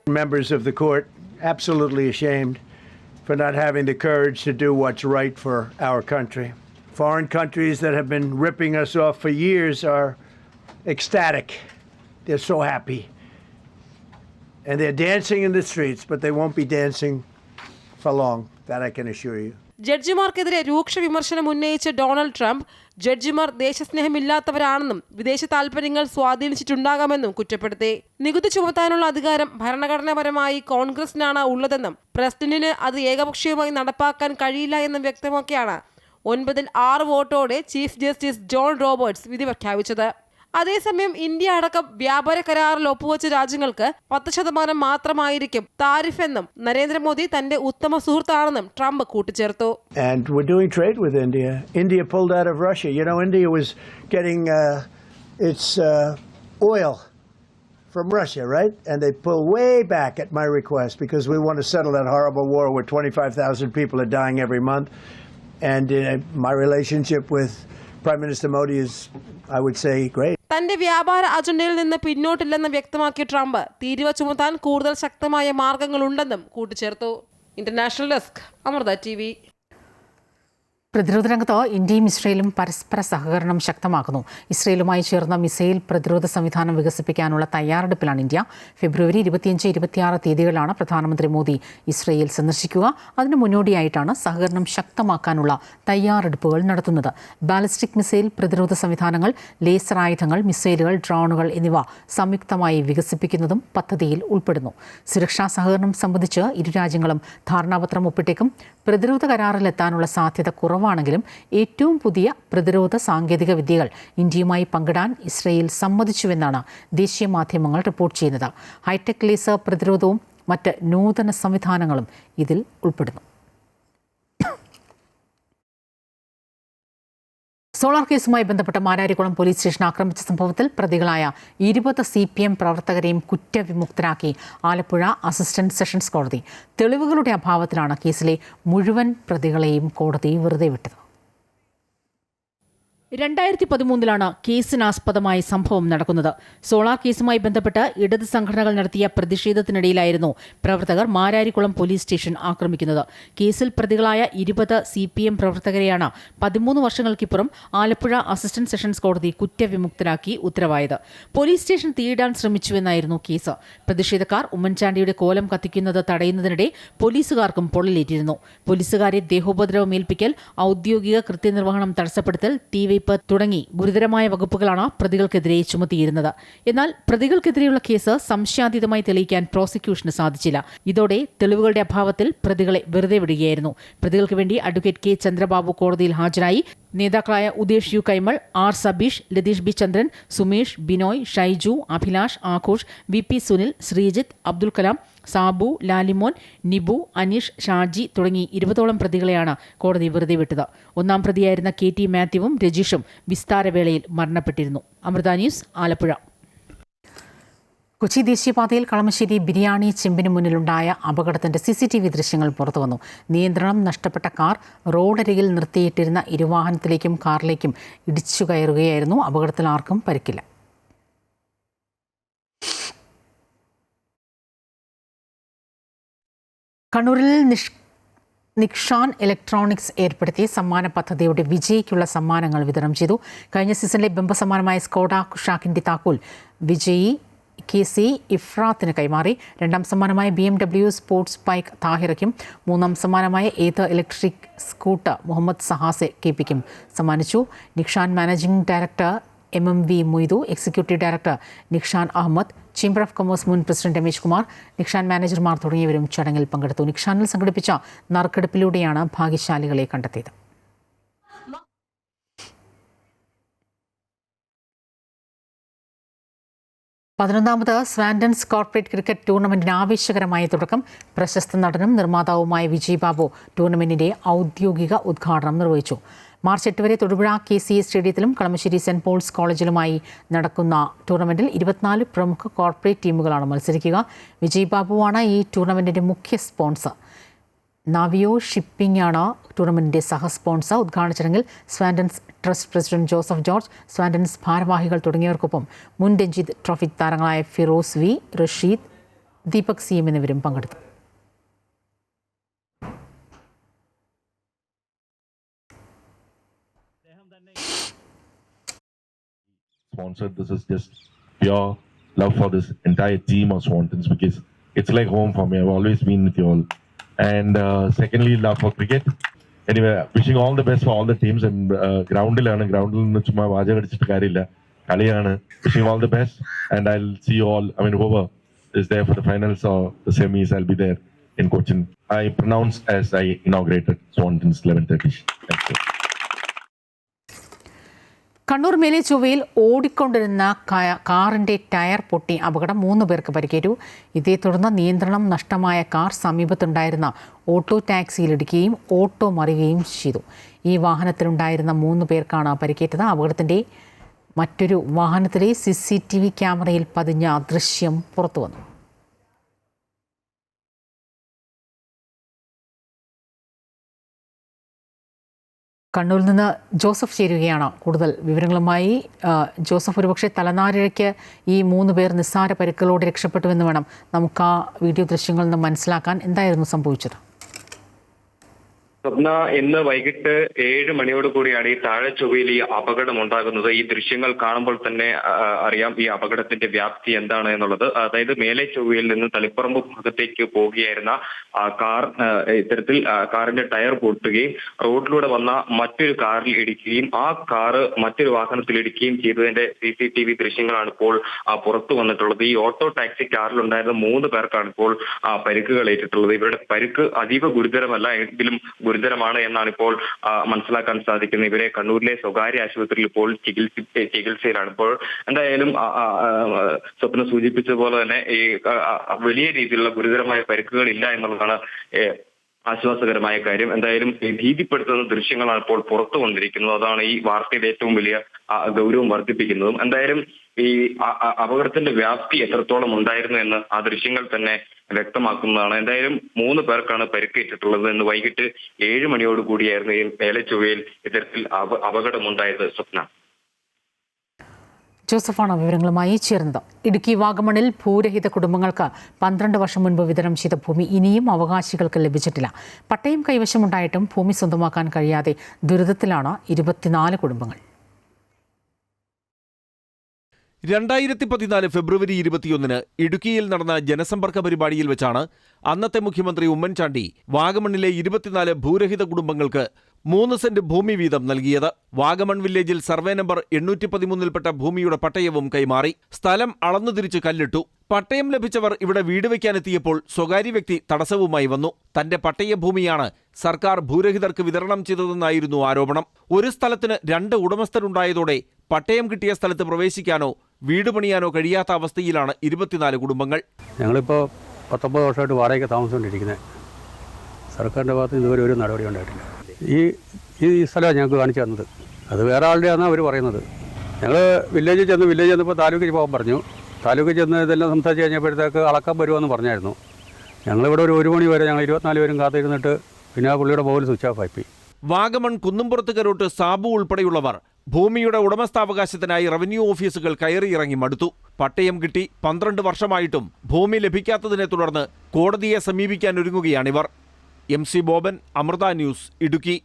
Speaker 18: For not having the courage to do what's right for our country. Foreign countries that have been ripping us off for years are ecstatic. They're so happy. And they're dancing in the streets, but they won't be dancing for long. That I can assure you.
Speaker 12: ജഡ്ജിമാർക്കെതിരെ രൂക്ഷ വിമർശനം ഉന്നയിച്ച Donald Trump ജഡ്ജിമാർ ദേശസ്നേഹമില്ലാത്തവരാണെന്നും വിദേശ താൽപര്യങ്ങൾ സ്വാധീനിച്ചിട്ടുണ്ടാകാമെന്നും കുറ്റപ്പെടുത്തി. നികുതി ചുമത്താനുള്ള അധികാരം ഭരണഘടനാപരമായി കോൺഗ്രസിനാണ് ഉള്ളതെന്നും പ്രസിഡന്റിന് അത് ഏകപക്ഷീയമായി നടപ്പാക്കാൻ കഴിയില്ല എന്നും വ്യക്തമാക്കിയാണ് 9-6 വോട്ടോടെ ചീഫ് ജസ്റ്റിസ് ജോൺ റോബർട്ട്സ് വിധി പ്രഖ്യാപിച്ചത്. അതേസമയം ഇന്ത്യ അടക്കം വ്യാപാര കരാറിൽ ഒപ്പുവെച്ച രാജ്യങ്ങൾക്ക് 10% മാത്രമായിരിക്കും താരിഫ് എന്നും നരേന്ദ്രമോദി തന്റെ ഉത്തമ സുഹൃത്താണെന്നും ട്രംപ് കൂട്ടിച്ചേർത്തു.
Speaker 18: And we're doing trade with India. India pulled out of Russia. You know, India was getting its oil from Russia, right? And they pulled way back at my request because we want to settle that horrible war where 25,000 people are dying every month. And my relationship with Prime Minister Modi is, I would say, great.
Speaker 12: തന്റെ വ്യാപാര അജണ്ടയിൽ നിന്ന് പിന്നോട്ടില്ലെന്ന് വ്യക്തമാക്കിയ Trump തീരുവ ചുമത്താൻ കൂടുതൽ ശക്തമായ മാർഗങ്ങളുണ്ടെന്നും കൂട്ടിച്ചേർത്തു. International desk Amrita TV.
Speaker 1: പ്രതിരോധ രംഗത്ത് ഇന്ത്യയും ഇസ്രയേലും പരസ്പര സഹകരണം ശക്തമാക്കുന്നു. ഇസ്രയേലുമായി ചേർന്ന മിസൈൽ പ്രതിരോധ സംവിധാനം വികസിപ്പിക്കാനുള്ള തയ്യാറെടുപ്പിലാണ് ഇന്ത്യ. ഫെബ്രുവരി 25-26 തീയതികളിലാണ് പ്രധാനമന്ത്രി മോദി ഇസ്രയേൽ സന്ദർശിക്കുക. അതിനു മുന്നോടിയായിട്ടാണ് സഹകരണം ശക്തമാക്കാനുള്ള തയ്യാറെടുപ്പുകൾ നടത്തുന്നത്. ബാലിസ്റ്റിക് മിസൈൽ പ്രതിരോധ സംവിധാനങ്ങൾ, ലേസർ ആയുധങ്ങൾ, മിസൈലുകൾ, ഡ്രോണുകൾ എന്നിവ സംയുക്തമായി വികസിപ്പിക്കുന്നതും പദ്ധതിയിൽ ഉൾപ്പെടുന്നു. സുരക്ഷാ സഹകരണം സംബന്ധിച്ച് ഇരു രാജ്യങ്ങളും ധാരണാപത്രം ഒപ്പിട്ടേക്കും. പ്രതിരോധ കരാറിലെത്താനുള്ള സാധ്യത കുറവാണ് കുറവാണെങ്കിലും ഏറ്റവും പുതിയ പ്രതിരോധ സാങ്കേതിക വിദ്യകൾ ഇന്ത്യയുമായി പങ്കിടാൻ ഇസ്രയേൽ സമ്മതിച്ചുവെന്നാണ് ദേശീയ മാധ്യമങ്ങൾ റിപ്പോർട്ട് ചെയ്യുന്നത്. ഹൈടെക് ലേസർ പ്രതിരോധവും മറ്റ് നൂതന സംവിധാനങ്ങളും ഇതിൽ ഉൾപ്പെടുന്നു. സോളാർ കേസുമായി ബന്ധപ്പെട്ട മാരാരിക്കുളം പോലീസ് സ്റ്റേഷൻ ആക്രമിച്ച സംഭവത്തിൽ പ്രതികളായ 20 CPM പ്രവർത്തകരെയും കുറ്റവിമുക്തരാക്കി ആലപ്പുഴ അസിസ്റ്റന്റ് സെഷൻസ് കോടതി. തെളിവുകളുടെ അഭാവത്തിലാണ് കേസിലെ മുഴുവൻ പ്രതികളെയും കോടതി വെറുതെ വിട്ടത്. 2013 കേസിനാസ്പദമായി സംഭവം നടക്കുന്നത്. സോളാർ കേസുമായി ബന്ധപ്പെട്ട് ഇടത് സംഘടനകൾ നടത്തിയ പ്രതിഷേധത്തിനിടയിലായിരുന്നു പ്രവർത്തകർ മാരാരിക്കുളം പോലീസ് സ്റ്റേഷൻ ആക്രമിക്കുന്നത്. കേസിൽ പ്രതികളായ 20 CPM പ്രവർത്തകരെയാണ് 13 വർഷങ്ങൾക്കിപ്പുറം ആലപ്പുഴ അസിസ്റ്റന്റ് സെഷൻസ് കോടതി കുറ്റവിമുക്തരാക്കി ഉത്തരവായത്. പോലീസ് സ്റ്റേഷൻ തീയിടാൻ ശ്രമിച്ചുവെന്നായിരുന്നു കേസ്. പ്രതിഷേധക്കാർ ഉമ്മൻചാണ്ടിയുടെ കോലം കത്തിക്കുന്നത് തടയുന്നതിനിടെ പോലീസുകാർക്കും പൊള്ളലേറ്റിരുന്നു. പോലീസുകാരെ ദേഹോപദ്രവമേൽപ്പിക്കൽ, ഔദ്യോഗിക കൃത്യനിർവഹണം തടസ്സപ്പെടുത്തൽ, തീവെയ്പ് തുടങ്ങി ഗുരുതരമായ വകുപ്പുകളാണ് പ്രതികൾക്കെതിരെ ചുമത്തിയിരുന്നത്. എന്നാൽ പ്രതികൾക്കെതിരെയുള്ള കേസ് സംശയാതീതമായി തെളിയിക്കാൻ പ്രോസിക്യൂഷന് സാധിച്ചില്ല. ഇതോടെ തെളിവുകളുടെ അഭാവത്തിൽ പ്രതികളെ വെറുതെ വിടുകയായിരുന്നു. പ്രതികൾക്ക് വേണ്ടി അഡ്വക്കേറ്റ് കെ ചന്ദ്രബാബു കോടതിയിൽ ഹാജരായി. നേതാക്കളായ Udesh U Kaimal, R Sabeesh, Latheesh B Chandran, Sumesh, Binoy, Shaiju, Abhilash, Aghosh, VP Sunil, Sreejith, Abdul Kalam, Sabu, Lalimon, Nibu, Aneesh, Shaji തുടങ്ങി 20ഓളം പ്രതികളെയാണ് കോടതി വെറുതെ വിട്ടത്. ഒന്നാം പ്രതിയായിരുന്ന KT മാത്യുവും രജീഷും വിസ്താരവേളയിൽ മരണപ്പെട്ടിരുന്നു. അമൃത ന്യൂസ്, ആലപ്പുഴ. കൊച്ചി ദേശീയപാതയിൽ കളമശ്ശേരി ബിരിയാണി ചെമ്പിന് മുന്നിലുണ്ടായ അപകടത്തിന്റെ CCTV ദൃശ്യങ്ങൾ പുറത്തുവന്നു. നിയന്ത്രണം നഷ്ടപ്പെട്ട കാർ റോഡരികിൽ നിർത്തിയിട്ടിരുന്ന ഇരുവാഹനത്തിലേക്കും കാറിലേക്കും ഇടിച്ചു കയറുകയായിരുന്നു. അപകടത്തിൽ ആർക്കും പരിക്കില്ല. കണ്ണൂരിൽ നിക്ഷാൻ ഇലക്ട്രോണിക്സ് ഏർപ്പെടുത്തിയ സമ്മാന പദ്ധതിയുടെ വിജയിക്കുള്ള സമ്മാനങ്ങൾ വിതരണം ചെയ്തു. കഴിഞ്ഞ സീസണിലെ ബമ്പർ സമ്മാനമായ സ്കോഡ കുഷാക്കിന്റെ താക്കോൽ വിജയി KC ഇഫ്രാത്തിന് കൈമാറി. രണ്ടാം സമ്മാനമായ BMW സ്പോർട്സ് ബൈക്ക് താഹിറയ്ക്കും, മൂന്നാം സമ്മാനമായ ഏത് ഇലക്ട്രിക് സ്കൂട്ടർ മുഹമ്മദ് സഹാസെ KPക്കും സമ്മാനിച്ചു. Nikshan managing director MMV Moidu, executive director Nikshan Ahmed, chamber of commerce മുൻ പ്രസിഡന്റ് രമേശ് കുമാർ, നിക്ഷാൻ മാനേജർമാർ തുടങ്ങിയവരും ചടങ്ങിൽ പങ്കെടുത്തു. നിക്ഷാനിൽ സംഘടിപ്പിച്ച നറുക്കെടുപ്പിലൂടെയാണ് ഭാഗ്യശാലികളെ കണ്ടെത്തിയത്. 11ാമത് സ്വാൻഡൻസ് കോർപ്പറേറ്റ് ക്രിക്കറ്റ് ടൂർണമെന്റിന് ആവേശകരമായ തുടക്കം. പ്രശസ്ത നടനും നിർമ്മാതാവുമായ വിജയ് ബാബു ടൂർണമെന്റിന്റെ ഔദ്യോഗിക ഉദ്ഘാടനം നിർവഹിച്ചു. മാർച്ച് 8 വരെ തൊടുപുഴ KCA സ്റ്റേഡിയത്തിലും കളമശ്ശേരി സെന്റ് പോൾസ് കോളേജിലുമായി നടക്കുന്ന ടൂർണമെന്റിൽ 24 പ്രമുഖ കോർപ്പറേറ്റ് ടീമുകളാണ് മത്സരിക്കുക. വിജയ് ബാബുവാണ് ഈ ടൂർണമെന്റിന്റെ മുഖ്യ സ്പോൺസർ. നാവിയോ ഷിപ്പിംഗ് ആണ് ടൂർണമെന്റിന്റെ സഹസ്പോൺസർ. ഉദ്ഘാടന ചടങ്ങിൽ സ്വാൻഡൻസ് ട്രസ്റ്റ് പ്രസിഡന്റ് ജോസഫ് ജോർജ്, സ്വാൻഡൻസ് ഭാരവാഹികൾ തുടങ്ങിയവർക്കൊപ്പം മുൻ രഞ്ജിത്ത് ട്രോഫി താരങ്ങളായ ഫിറോസ് V, റഷീദ്, ദീപക് CM എന്നിവരും പങ്കെടുത്തു.
Speaker 19: Sponsored. This is just pure love for this entire team of Swantons because it's like home for me. I've always been with you all. And secondly, love for cricket. Anyway, wishing all the best for all the teams. And groundil nu chumma vaja kadichittu kariyilla kaliyana. Wishing all the best, and I'll see you all. I mean, whoever is there for the finals or the semis, I'll be there in Cochin. I pronounce as I inaugurated Swantons 11:30. Thank you.
Speaker 1: Kannur മേലെ ചൊവ്വയിൽ ഓടിക്കൊണ്ടിരുന്ന കാറിന്റെ tyre പൊട്ടി അപകടം 3 പേർക്ക് പരിക്കേറ്റു. ഇതേ തുടർന്ന് നിയന്ത്രണം നഷ്ടമായ കാർ സമീപത്തുണ്ടായിരുന്ന ഓട്ടോ ടാക്സിയിലിടിക്കുകയും ഓട്ടോ മറിയുകയും ചെയ്തു. ഈ വാഹനത്തിലുണ്ടായിരുന്ന 3 പേർക്കാണ് പരിക്കേറ്റത്. അപകടത്തിന്റെ മറ്റൊരു വാഹനത്തിലെ CCTV ക്യാമറയിൽ പതിഞ്ഞ ദൃശ്യം പുറത്തുവന്നു. കണ്ണൂരിൽ നിന്ന് ജോസഫ് ചേരുകയാണ് കൂടുതൽ വിവരങ്ങളുമായി. ജോസഫ്, ഒരുപക്ഷെ തലനാരിഴയ്ക്ക് ഈ 3 പേർ നിസ്സാര പരിക്കുകളോടെ രക്ഷപ്പെട്ടുവെന്ന് വേണം നമുക്ക് ആ വീഡിയോ ദൃശ്യങ്ങളിൽ നിന്ന് മനസ്സിലാക്കാൻ. എന്തായിരുന്നു സംഭവിച്ചത്?
Speaker 20: സ്വപ്ന, ഇന്ന് വൈകിട്ട് 7 മണിയോട് കൂടിയാണ് ഈ താഴെ ചൊവ്വയിൽ ഈ അപകടം ഉണ്ടാകുന്നത്. ഈ ദൃശ്യങ്ങൾ കാണുമ്പോൾ തന്നെ അറിയാം ഈ അപകടത്തിന്റെ വ്യാപ്തി എന്താണ് എന്നുള്ളത്. അതായത് മേലെ ചൊവ്വയിൽ നിന്ന് തളിപ്പറമ്പ് ഭാഗത്തേക്ക് പോവുകയായിരുന്ന കാർ ഇത്തരത്തിൽ കാറിന്റെ ടയർ പൊട്ടുകയും റോഡിലൂടെ വന്ന മറ്റൊരു കാറിൽ ഇടിക്കുകയും ആ കാറ് മറ്റൊരു വാഹനത്തിൽ ഇടിക്കുകയും ചെയ്തതിന്റെ CCTV ദൃശ്യങ്ങളാണ് ഇപ്പോൾ പുറത്തു വന്നിട്ടുള്ളത്. ഈ ഓട്ടോ ടാക്സി കാറിലുണ്ടായിരുന്ന 3 പേർക്കാണ് ഇപ്പോൾ പരിക്കുകൾ ഏറ്റിട്ടുള്ളത്. ഇവരുടെ പരിക്ക് അതീവ ഗുരുതരമല്ല, എങ്കിലും ഗുരുതരമാണ് എന്നാണ് ഇപ്പോൾ മനസ്സിലാക്കാൻ സാധിക്കുന്നത്. ഇവരെ കണ്ണൂരിലെ സ്വകാര്യ ആശുപത്രിയിൽ ഇപ്പോൾ ചികിത്സയിലാണ്. ഇപ്പോൾ എന്തായാലും സ്വപ്ന സൂചിപ്പിച്ചതുപോലെ തന്നെ ഈ വലിയ രീതിയിലുള്ള ഗുരുതരമായ പരിക്കുകളില്ല എന്നുള്ളതാണ് ആശ്വാസകരമായ കാര്യം. എന്തായാലും ഭീതിപ്പെടുത്തുന്ന ദൃശ്യങ്ങളാണ് ഇപ്പോൾ പുറത്തു വന്നിരിക്കുന്നത്. അതാണ് ഈ വാർത്തയുടെ ഏറ്റവും വലിയ ഗൗരവം വർദ്ധിപ്പിക്കുന്നതും. എന്തായാലും ഈ അപകടത്തിന്റെ വ്യാപ്തി എത്രത്തോളം ഉണ്ടായിരുന്നു എന്ന് ആ ദൃശ്യങ്ങൾ തന്നെ വ്യക്തമാക്കുന്നതാണ്. എന്തായാലും 3 പേർക്കാണ് പരിക്കേറ്റിട്ടുള്ളത്. ഇന്ന് വൈകിട്ട് 7 മണിയോടുകൂടിയായിരുന്നു ഈ മേലച്ചൊവ്വയിൽ ഇത്തരത്തിൽ അപകടമുണ്ടായത്. സ്വപ്ന.
Speaker 1: ജോസഫാണ് വിവരങ്ങളുമായി ചേർന്നത്. ഇടുക്കി വാഗമണിൽ ഭൂരഹിത കുടുംബങ്ങൾക്ക് 12 വർഷം മുൻപ് വിതരണം ചെയ്ത ഭൂമി ഇനിയും അവകാശികൾക്ക് ലഭിച്ചിട്ടില്ല. പട്ടയം കൈവശമുണ്ടായിട്ടും ഭൂമി സ്വന്തമാക്കാൻ കഴിയാതെ ദുരിതത്തിലാണ് 24 കുടുംബങ്ങൾ.
Speaker 21: 2014 ഫെബ്രുവരി 21 ഇടുക്കിയിൽ നടന്ന ജനസമ്പർക്ക പരിപാടിയിൽ വെച്ചാണ് അന്നത്തെ മുഖ്യമന്ത്രി ഉമ്മൻചാണ്ടി വാഗമണിലെ 24 ഭൂരഹിത കുടുംബങ്ങൾക്ക് 3 സെന്റ് ഭൂമി വീതം നൽകിയത്. വാഗമൺ വില്ലേജിൽ സർവേ നമ്പർ 813-ൽപ്പെട്ട ഭൂമിയുടെ പട്ടയവും കൈമാറി. സ്ഥലം അളന്നുതിരിച്ച് കല്ലിട്ടു. പട്ടയം ലഭിച്ചവർ ഇവിടെ വീട് വയ്ക്കാനെത്തിയപ്പോൾ സ്വകാര്യ വ്യക്തി തടസ്സവുമായി വന്നു. തന്റെ പട്ടയ ഭൂമിയാണ് സർക്കാർ ഭൂരഹിതർക്ക് വിതരണം ചെയ്തതെന്നായിരുന്നു ആരോപണം. ഒരു സ്ഥലത്തിന് 2 ഉടമസ്ഥരുണ്ടായതോടെ പട്ടയം കിട്ടിയ സ്ഥലത്ത് പ്രവേശിക്കാനോ വീട് പണിയാനോ കഴിയാത്ത അവസ്ഥയിലാണ് 24 കുടുംബങ്ങൾ.
Speaker 22: ഞങ്ങളിപ്പോൾ 19 വർഷമായിട്ട് വാടകയ്ക്ക് താമസിച്ചുകൊണ്ടിരിക്കുന്നത്. സർക്കാരിൻ്റെ ഭാഗത്ത് ഇതുവരെ ഒരു നടപടി ഉണ്ടായിട്ടില്ല. ഈ സ്ഥലമാണ് ഞങ്ങൾക്ക് കാണിച്ചു തന്നത്. അത് വേറെ ആളുടെയാണ് അവർ പറയുന്നത്. ഞങ്ങൾ വില്ലേജിൽ ചെന്നപ്പോൾ താലൂക്കിൽ പോകാൻ പറഞ്ഞു. താലൂക്കിൽ ചെന്ന് ഇതെല്ലാം സംസാരിച്ച് കഴിഞ്ഞപ്പോഴത്തേക്ക് അളക്കാൻ വരുമെന്ന് പറഞ്ഞായിരുന്നു. ഞങ്ങളിവിടെ ഒരു 1 മണി വരെ ഞങ്ങൾ 24 പേരും കാത്തിരുന്നിട്ട് പിന്നെ ആ പുള്ളിയുടെ മൊബൈൽ സ്വിച്ച് ഓഫ് ആയി.
Speaker 21: വാഗമൺ കുന്നുംപുറത്ത് കരോട്ട് സാബു ഉൾപ്പെടെയുള്ളവർ ഭൂമിയുടെ ഉടമസ്ഥാവകാശത്തിനായി റവന്യൂ ഓഫീസുകൾ കയറിയിറങ്ങി മടുത്തു. പട്ടയം കിട്ടി 12 വർഷമായിട്ടും ഭൂമി ലഭിക്കാത്തതിനെ തുടർന്ന് കോടതിയെ സമീപിക്കാനൊരുങ്ങുകയാണിവർ. MC Boban, Amrita news, Idukki.